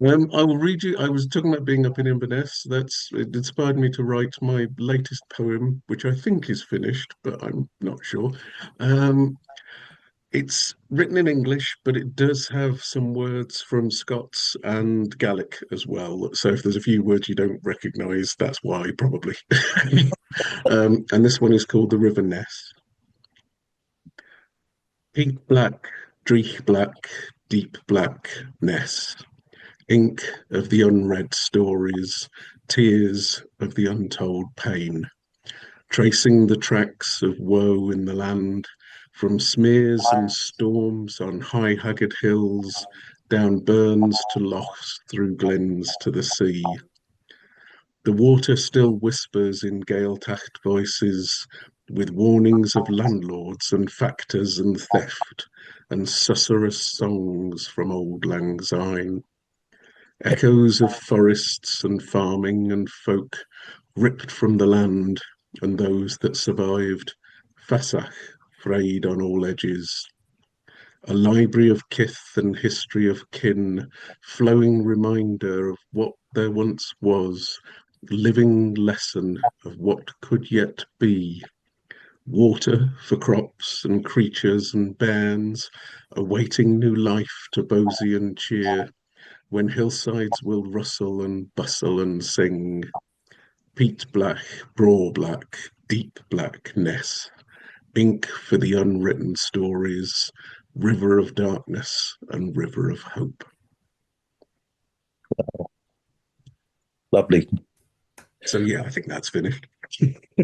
I will read you. I was talking about being up in Inverness. It inspired me to write my latest poem, which I think is finished, but I'm not sure. It's written in English, but it does have some words from Scots and Gaelic as well. So if there's a few words you don't recognise, that's why, probably. And this one is called The River Ness. Pink black, dreich black, deep black Ness. Ink of the unread stories, tears of the untold pain. tracing the tracks of woe in the land, from smears and storms on high haggard hills, down burns to lochs, through glens to the sea. The water still whispers in Gaeltacht voices, with warnings of landlords and factors and theft, and susurrus songs from old Lang Syne. Echoes of forests and farming and folk ripped from the land, and those that survived, Fasach, frayed on all edges. A library of kith and history of kin, flowing reminder of what there once was, living lesson of what could yet be. Water for crops and creatures and bairns, awaiting new life to bosey and cheer, when hillsides will rustle and bustle and sing. Peat black, braw black, deep black Ness, ink for the unwritten stories, river of darkness and river of hope. Lovely. So yeah, I think that's finished.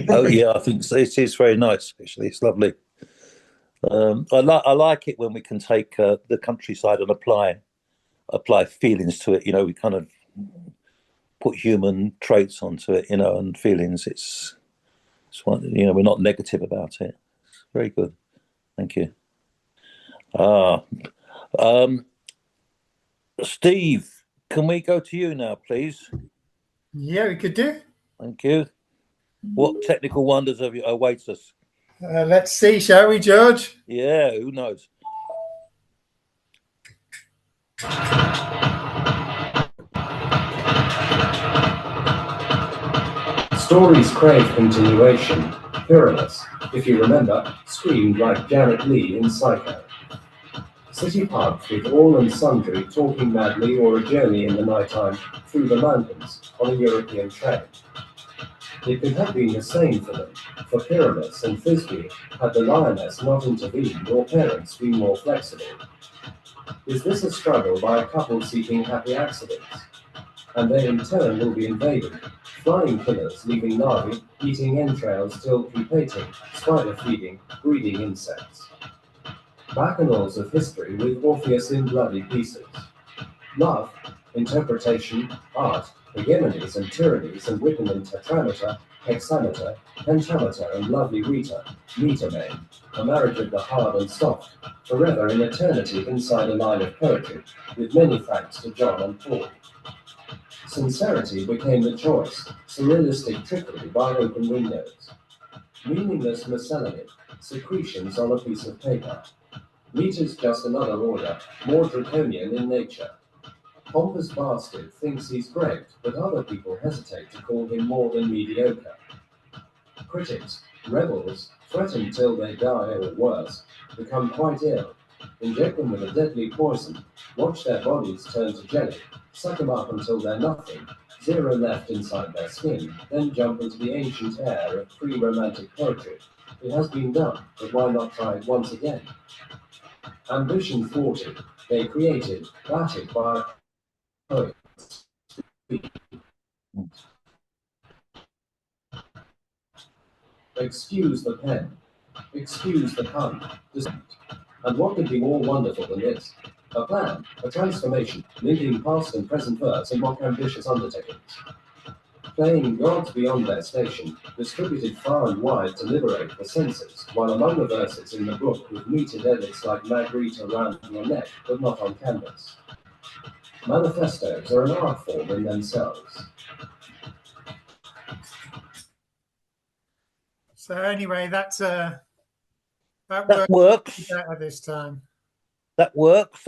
Oh yeah, I think it is very nice. Actually, it's lovely. I like it when we can take the countryside and apply feelings to it. You know, we kind of put human traits onto it. You know, and feelings. It's one, you know, we're not negative about it. It's very good. Thank you. Steve, can we go to you now, please? Yeah, we could do. Thank you. What technical wonders await us? Let's see, shall we, George? Yeah, who knows? Stories crave continuation. Pyramus, if you remember, screamed like Janet Leigh in Psycho. City pubs with all and sundry talking madly, or a journey in the night-time through the mountains on a European train. It could have been the same for them, for Pyramus and Thisbe had the lioness not intervened or parents been more flexible. Is this a struggle by a couple seeking happy accidents? And they in turn will be invaded, flying killers leaving larvae, eating entrails till pupating, spider feeding, breeding insects. Bacchanals of history with Orpheus in bloody pieces. Love, interpretation, art, hegemonies and tyrannies and written in tetrameter, hexameter, pentameter and lovely Rita, meter main, a marriage of the hard and soft, forever in eternity inside a line of poetry, with many thanks to John and Paul. Sincerity became the choice, surrealistic trickery by open windows. Meaningless miscellany, secretions on a piece of paper. Meter's just another order, more draconian in nature. Pompous bastard thinks he's great, but other people hesitate to call him more than mediocre. Critics, rebels, threaten till they die or worse, become quite ill, inject them with a deadly poison, watch their bodies turn to jelly, suck them up until they're nothing, zero left inside their skin, then jump into the ancient air of pre-romantic poetry. It has been done, but why not try it once again? Ambition thwarted, they created, battered by poets. Excuse the pen, excuse the pun, and what could be more wonderful than this? A plan, a transformation, linking past and present verse in mock ambitious undertakings. Playing gods beyond their station, distributed far and wide to liberate the senses, while among the verses in the book with metered edits like Magritte around your neck, but not on canvas. Manifestos are an art form in themselves. So anyway, that works better this time. That works.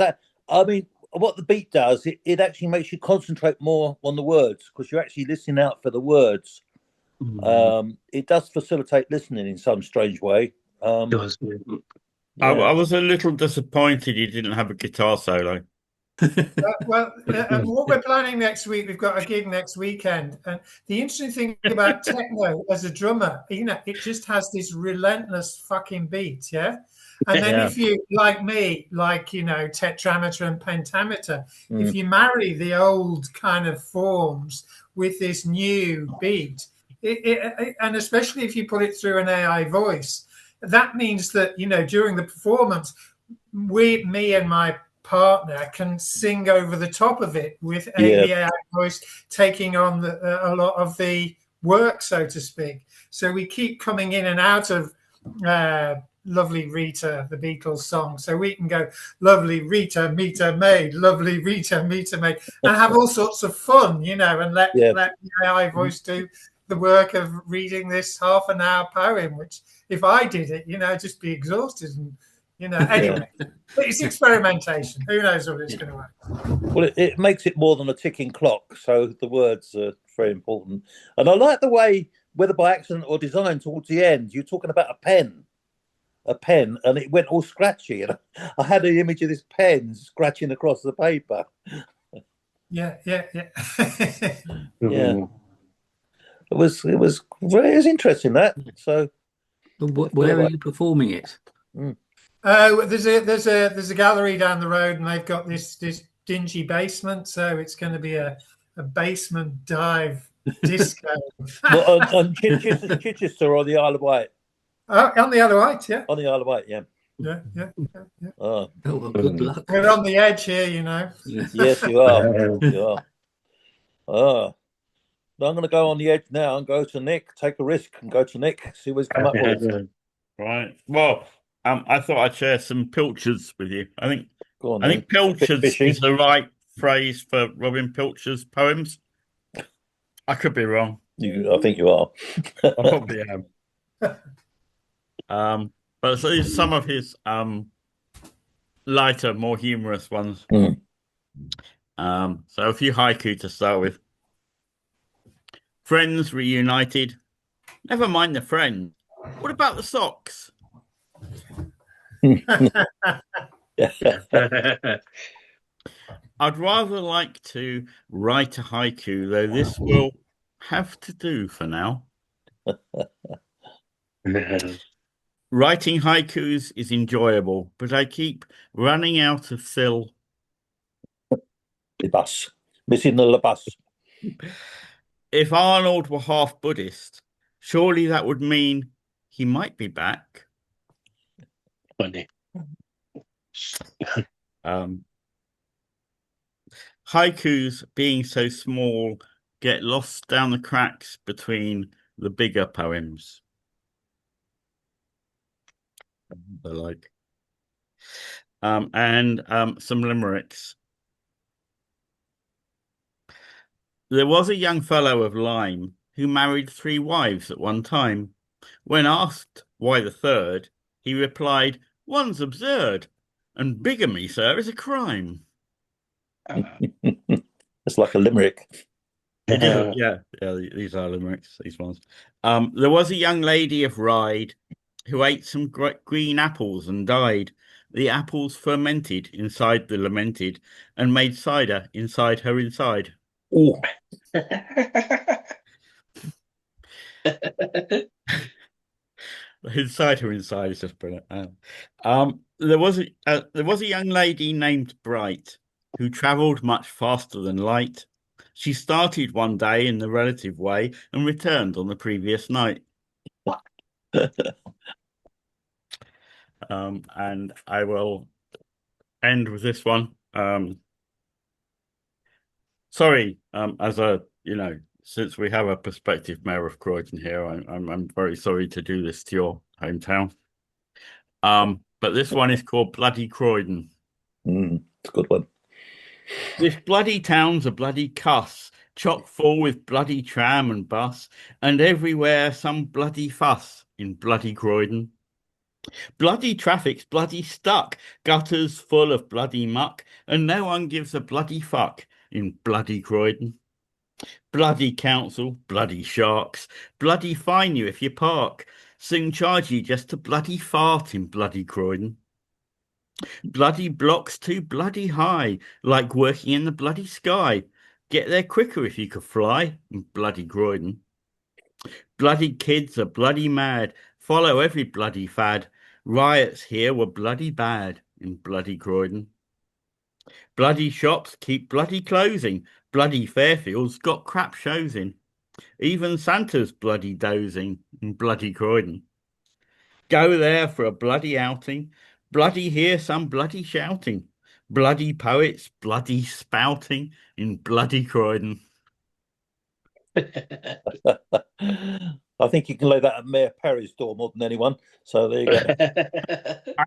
I mean, what the beat does, it actually makes you concentrate more on the words because you're actually listening out for the words. It does facilitate listening in some strange way. I was a little disappointed you didn't have a guitar solo. What we're planning next week, we've got a gig next weekend, and the interesting thing about techno as a drummer, you know, it just has this relentless fucking beat, yeah. And then if you, like me, like, you know, tetrameter and pentameter, if you marry the old kind of forms with this new beat, and especially if you put it through an AI voice, that means that, you know, during the performance, me and my partner can sing over the top of it with the AI voice taking on a lot of the work, so to speak. So we keep coming in and out of Lovely Rita, the Beatles song. So we can go, lovely Rita, meter maid, lovely Rita, meter maid, and have all sorts of fun, you know, and let the AI voice do the work of reading this half an hour poem, which if I did it, you know, I'd just be exhausted. And, you know, anyway, it's experimentation. Who knows what it's going to work. Well, it makes it more than a ticking clock. So the words are very important. And I like the way, whether by accident or design, towards the end, you're talking about a pen, and it went all scratchy. And I had an image of this pen scratching across the paper. Yeah. Yeah. It was interesting, that. So where are you performing it? There's a gallery down the road, and they've got this dingy basement, so it's going to be a basement dive disco. On Chichester or the Isle of Wight? On the Isle of Wight, yeah. On the Isle of Wight, yeah. Yeah. Oh, well, good luck. We're on the edge here, you know. Yes, you are. You are. Oh. I'm going to go on the edge now and go to Nick, take a risk and go to Nick, see what he's come up with. Right. Well, I thought I'd share some pilchers with you. I think pilchers is the right phrase for Robin Pilcher's poems. I could be wrong. I think you are. I probably am. But so these are some of his lighter, more humorous ones. So a few haiku to start with. Friends reunited. Never mind the friend. What about the socks? I'd rather like to write a haiku, though this will have to do for now. Writing haikus is enjoyable, but I keep running out of fill. The bus. Missing the bus. If Arnold were half Buddhist, surely that would mean he might be back. Funny. Haikus, being so small, get lost down the cracks between the bigger poems. And some limericks. There was a young fellow of Lyme who married 3 wives at one time. When asked why the third, he replied, "One's absurd, and bigamy, sir, is a crime." It's like a limerick. Yeah, these are limericks, these ones. There was a young lady of Ryde who ate some green apples and died. The apples fermented inside the lamented and made cider inside her inside. Oh. Inside her inside is just brilliant. There was a young lady named Bright who travelled much faster than light. She started one day in the relative way and returned on the previous night. And I will end with this one. Sorry, since we have a prospective mayor of Croydon here, I'm very sorry to do this to your hometown. But this one is called Bloody Croydon. It's a good one. This bloody town's a bloody cuss, chock full with bloody tram and bus, and everywhere some bloody fuss in bloody Croydon. Bloody traffic's bloody stuck, gutters full of bloody muck, and no one gives a bloody fuck in bloody Croydon. Bloody council, bloody sharks, bloody fine you if you park, soon charge you just to bloody fart in bloody Croydon. Bloody blocks too bloody high, like working in the bloody sky. Get there quicker if you could fly in bloody Croydon. Bloody kids are bloody mad, follow every bloody fad. Riots here were bloody bad in bloody Croydon. Bloody shops keep bloody closing. Bloody Fairfield's got crap shows in. Even Santa's bloody dozing in bloody Croydon. Go there for a bloody outing, bloody hear some bloody shouting, bloody poets bloody spouting in bloody Croydon. I think you can lay that at Mayor Perry's door more than anyone. So there you go.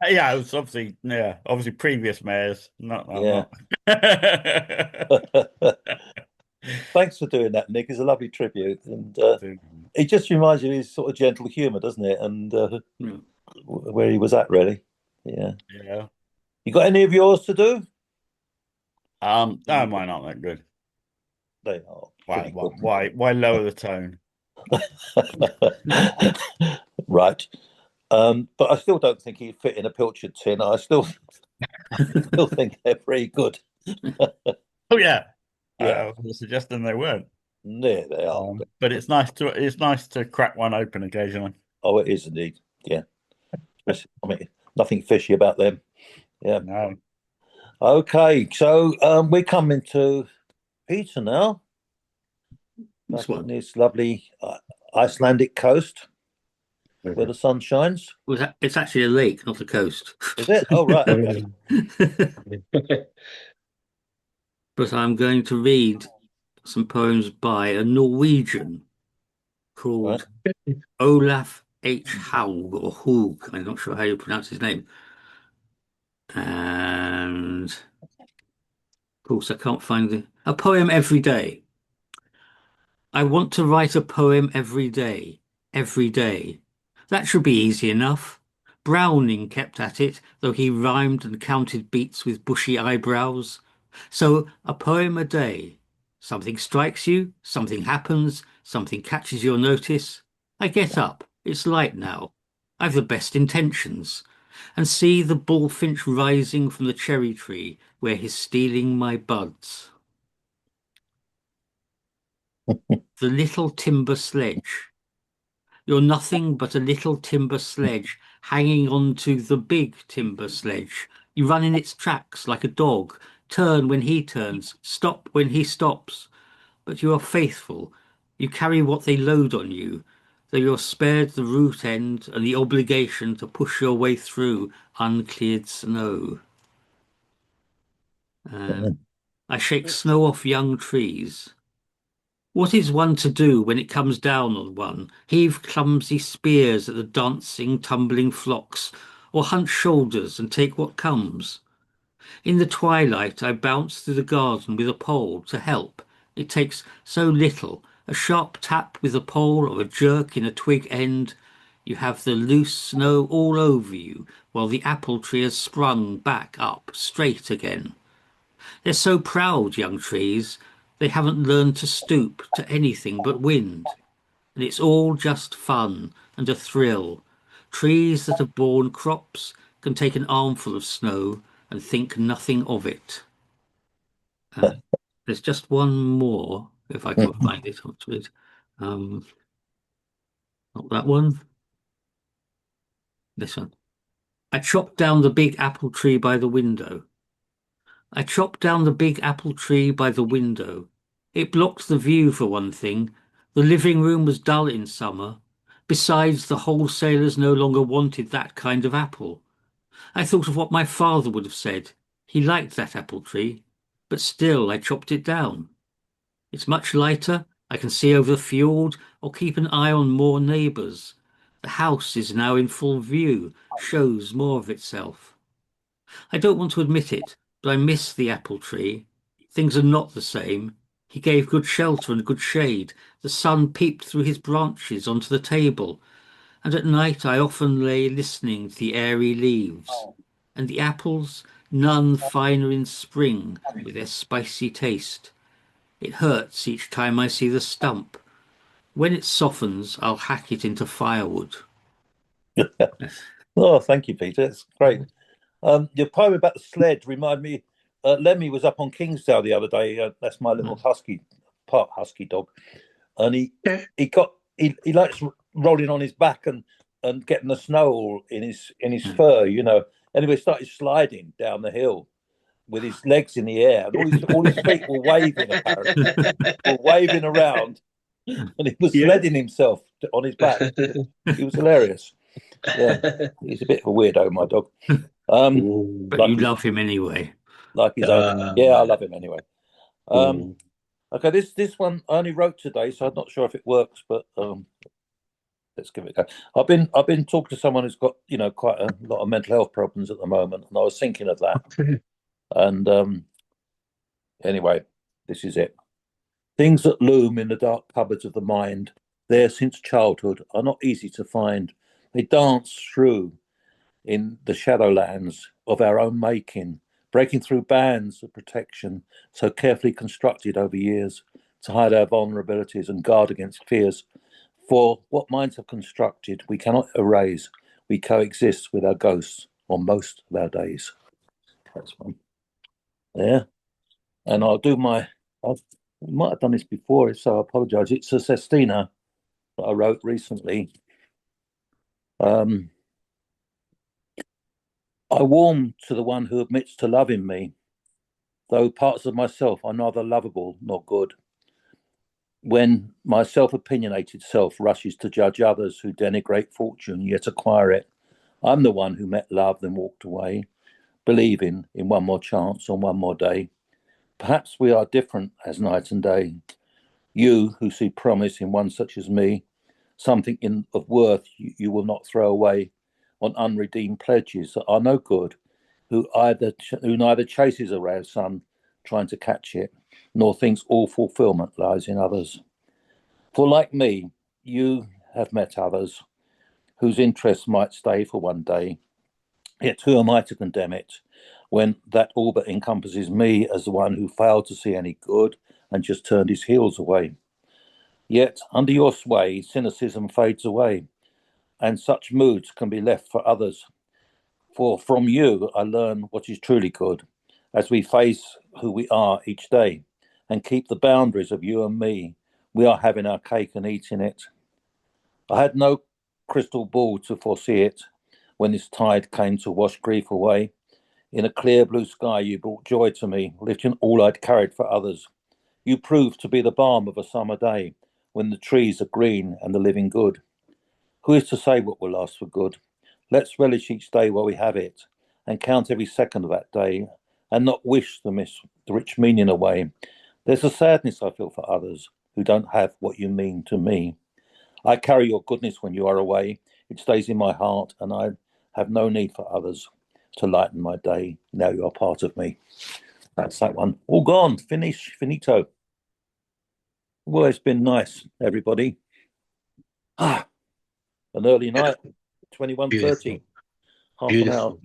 Yeah, it was obviously previous mayors. Not. Thanks for doing that, Nick. It's a lovely tribute, and it just reminds you of his sort of gentle humour, doesn't it? And where he was at, really. Yeah. Yeah. You got any of yours to do? No, mine aren't that good. They are. Why lower the tone? Right. But I still don't think he'd fit in a pilchard tin. I still think they're pretty good. Oh yeah. Yeah. I was suggesting they weren't. There they are. But it's nice to crack one open occasionally. Oh, it is indeed. Yeah. I mean, nothing fishy about them. Yeah. No. Okay, so we're coming to Peter now. This one. This lovely Icelandic coast where the sun shines. Well, it's actually a lake, not a coast. Is it? Oh, right. Okay. But I'm going to read some poems by a Norwegian called Olaf H. Haug, or Hug. I'm not sure how you pronounce his name. And of course, I can't find a poem every day. I want to write a poem every day, every day. That should be easy enough. Browning kept at it, though he rhymed and counted beats with bushy eyebrows. So a poem a day. Something strikes you, something happens, something catches your notice. I get up, it's light now. I've the best intentions. And see the bullfinch rising from the cherry tree where he's stealing my buds. The little timber sledge. You're nothing but a little timber sledge hanging on to the big timber sledge. You run in its tracks like a dog, turn when he turns, stop when he stops. But you are faithful. You carry what they load on you, though you're spared the root end and the obligation to push your way through uncleared snow. I shake snow off young trees. What is one to do when it comes down on one? Heave clumsy spears at the dancing, tumbling flocks, or hunch shoulders and take what comes? In the twilight, I bounce through the garden with a pole to help. It takes so little. A sharp tap with a pole or a jerk in a twig end. You have the loose snow all over you, while the apple tree has sprung back up straight again. They're so proud, young trees. They haven't learned to stoop to anything but wind. And it's all just fun and a thrill. Trees that have borne crops can take an armful of snow and think nothing of it. There's just one more, if I can find it. Not that one. This one. I chopped down the big apple tree by the window. I chopped down the big apple tree by the window. It blocked the view for one thing. The living room was dull in summer. Besides, the wholesalers no longer wanted that kind of apple. I thought of what my father would have said. He liked that apple tree, but still I chopped it down. It's much lighter. I can see over the fjord or keep an eye on more neighbours. The house is now in full view, shows more of itself. I don't want to admit it, but I miss the apple tree. Things are not the same. He gave good shelter and good shade. The sun peeped through his branches onto the table. And at night I often lay listening to the airy leaves. And the apples, none finer in spring, with their spicy taste. It hurts each time I see the stump. When it softens, I'll hack it into firewood. Oh, thank you, Peter. It's great. Your poem about the sledge reminded me. Lemmy was up on Kingsdale the other day. That's my little part husky dog, and he likes rolling on his back and getting the snow all in his fur, you know. Anyway, started sliding down the hill with his legs in the air, and all his feet were waving. Apparently, were waving around, and he was Yeah. sledding himself on his back. He was hilarious. Yeah, he's a bit of a weirdo, my dog. But Like you his- love him ananyway. like his own. Yeah, I love him anyway. Okay, this one I only wrote today, so I'm not sure if it works, but let's give it a go. I've been talking to someone who's got quite a lot of mental health problems at the moment, and I was thinking of that. And anyway, this is it. Things that loom in the dark cupboards of the mind, there since childhood, are not easy to find. They dance through in the shadowlands of our own making, breaking through bands of protection so carefully constructed over years to hide our vulnerabilities and guard against fears. For what minds have constructed, we cannot erase. We coexist with our ghosts on most of our days. That's one. Yeah. And I'll do I might have done this before, so I apologize. It's a sestina that I wrote recently. I warm to the one who admits to loving me, though parts of myself are neither lovable nor good. When my self-opinionated self rushes to judge others who denigrate fortune yet acquire it, I'm the one who met love then walked away, believing in one more chance on one more day. Perhaps we are different as night and day. You who see promise in one such as me, something of worth you will not throw away on unredeemed pledges that are no good, who neither chases a ray of sun trying to catch it, nor thinks all fulfillment lies in others. For like me, you have met others whose interests might stay for one day, yet who am I to condemn it when that all but encompasses me as the one who failed to see any good and just turned his heels away? Yet under your sway, cynicism fades away, and such moods can be left for others. For from you, I learn what is truly good, as we face who we are each day, and keep the boundaries of you and me. We are having our cake and eating it. I had no crystal ball to foresee it when this tide came to wash grief away. In a clear blue sky, you brought joy to me, lifting all I'd carried for others. You proved to be the balm of a summer day, when the trees are green and the living good. Who is to say what will last for good? Let's relish each day while we have it, and count every second of that day, and not wish the rich meaning away. There's a sadness I feel for others who don't have what you mean to me. I carry your goodness when you are away. It stays in my heart, and I have no need for others to lighten my day. Now you are part of me. That's that one. All gone. Finito. Well, it's been nice, everybody. An early night, 21:30. Half an hour.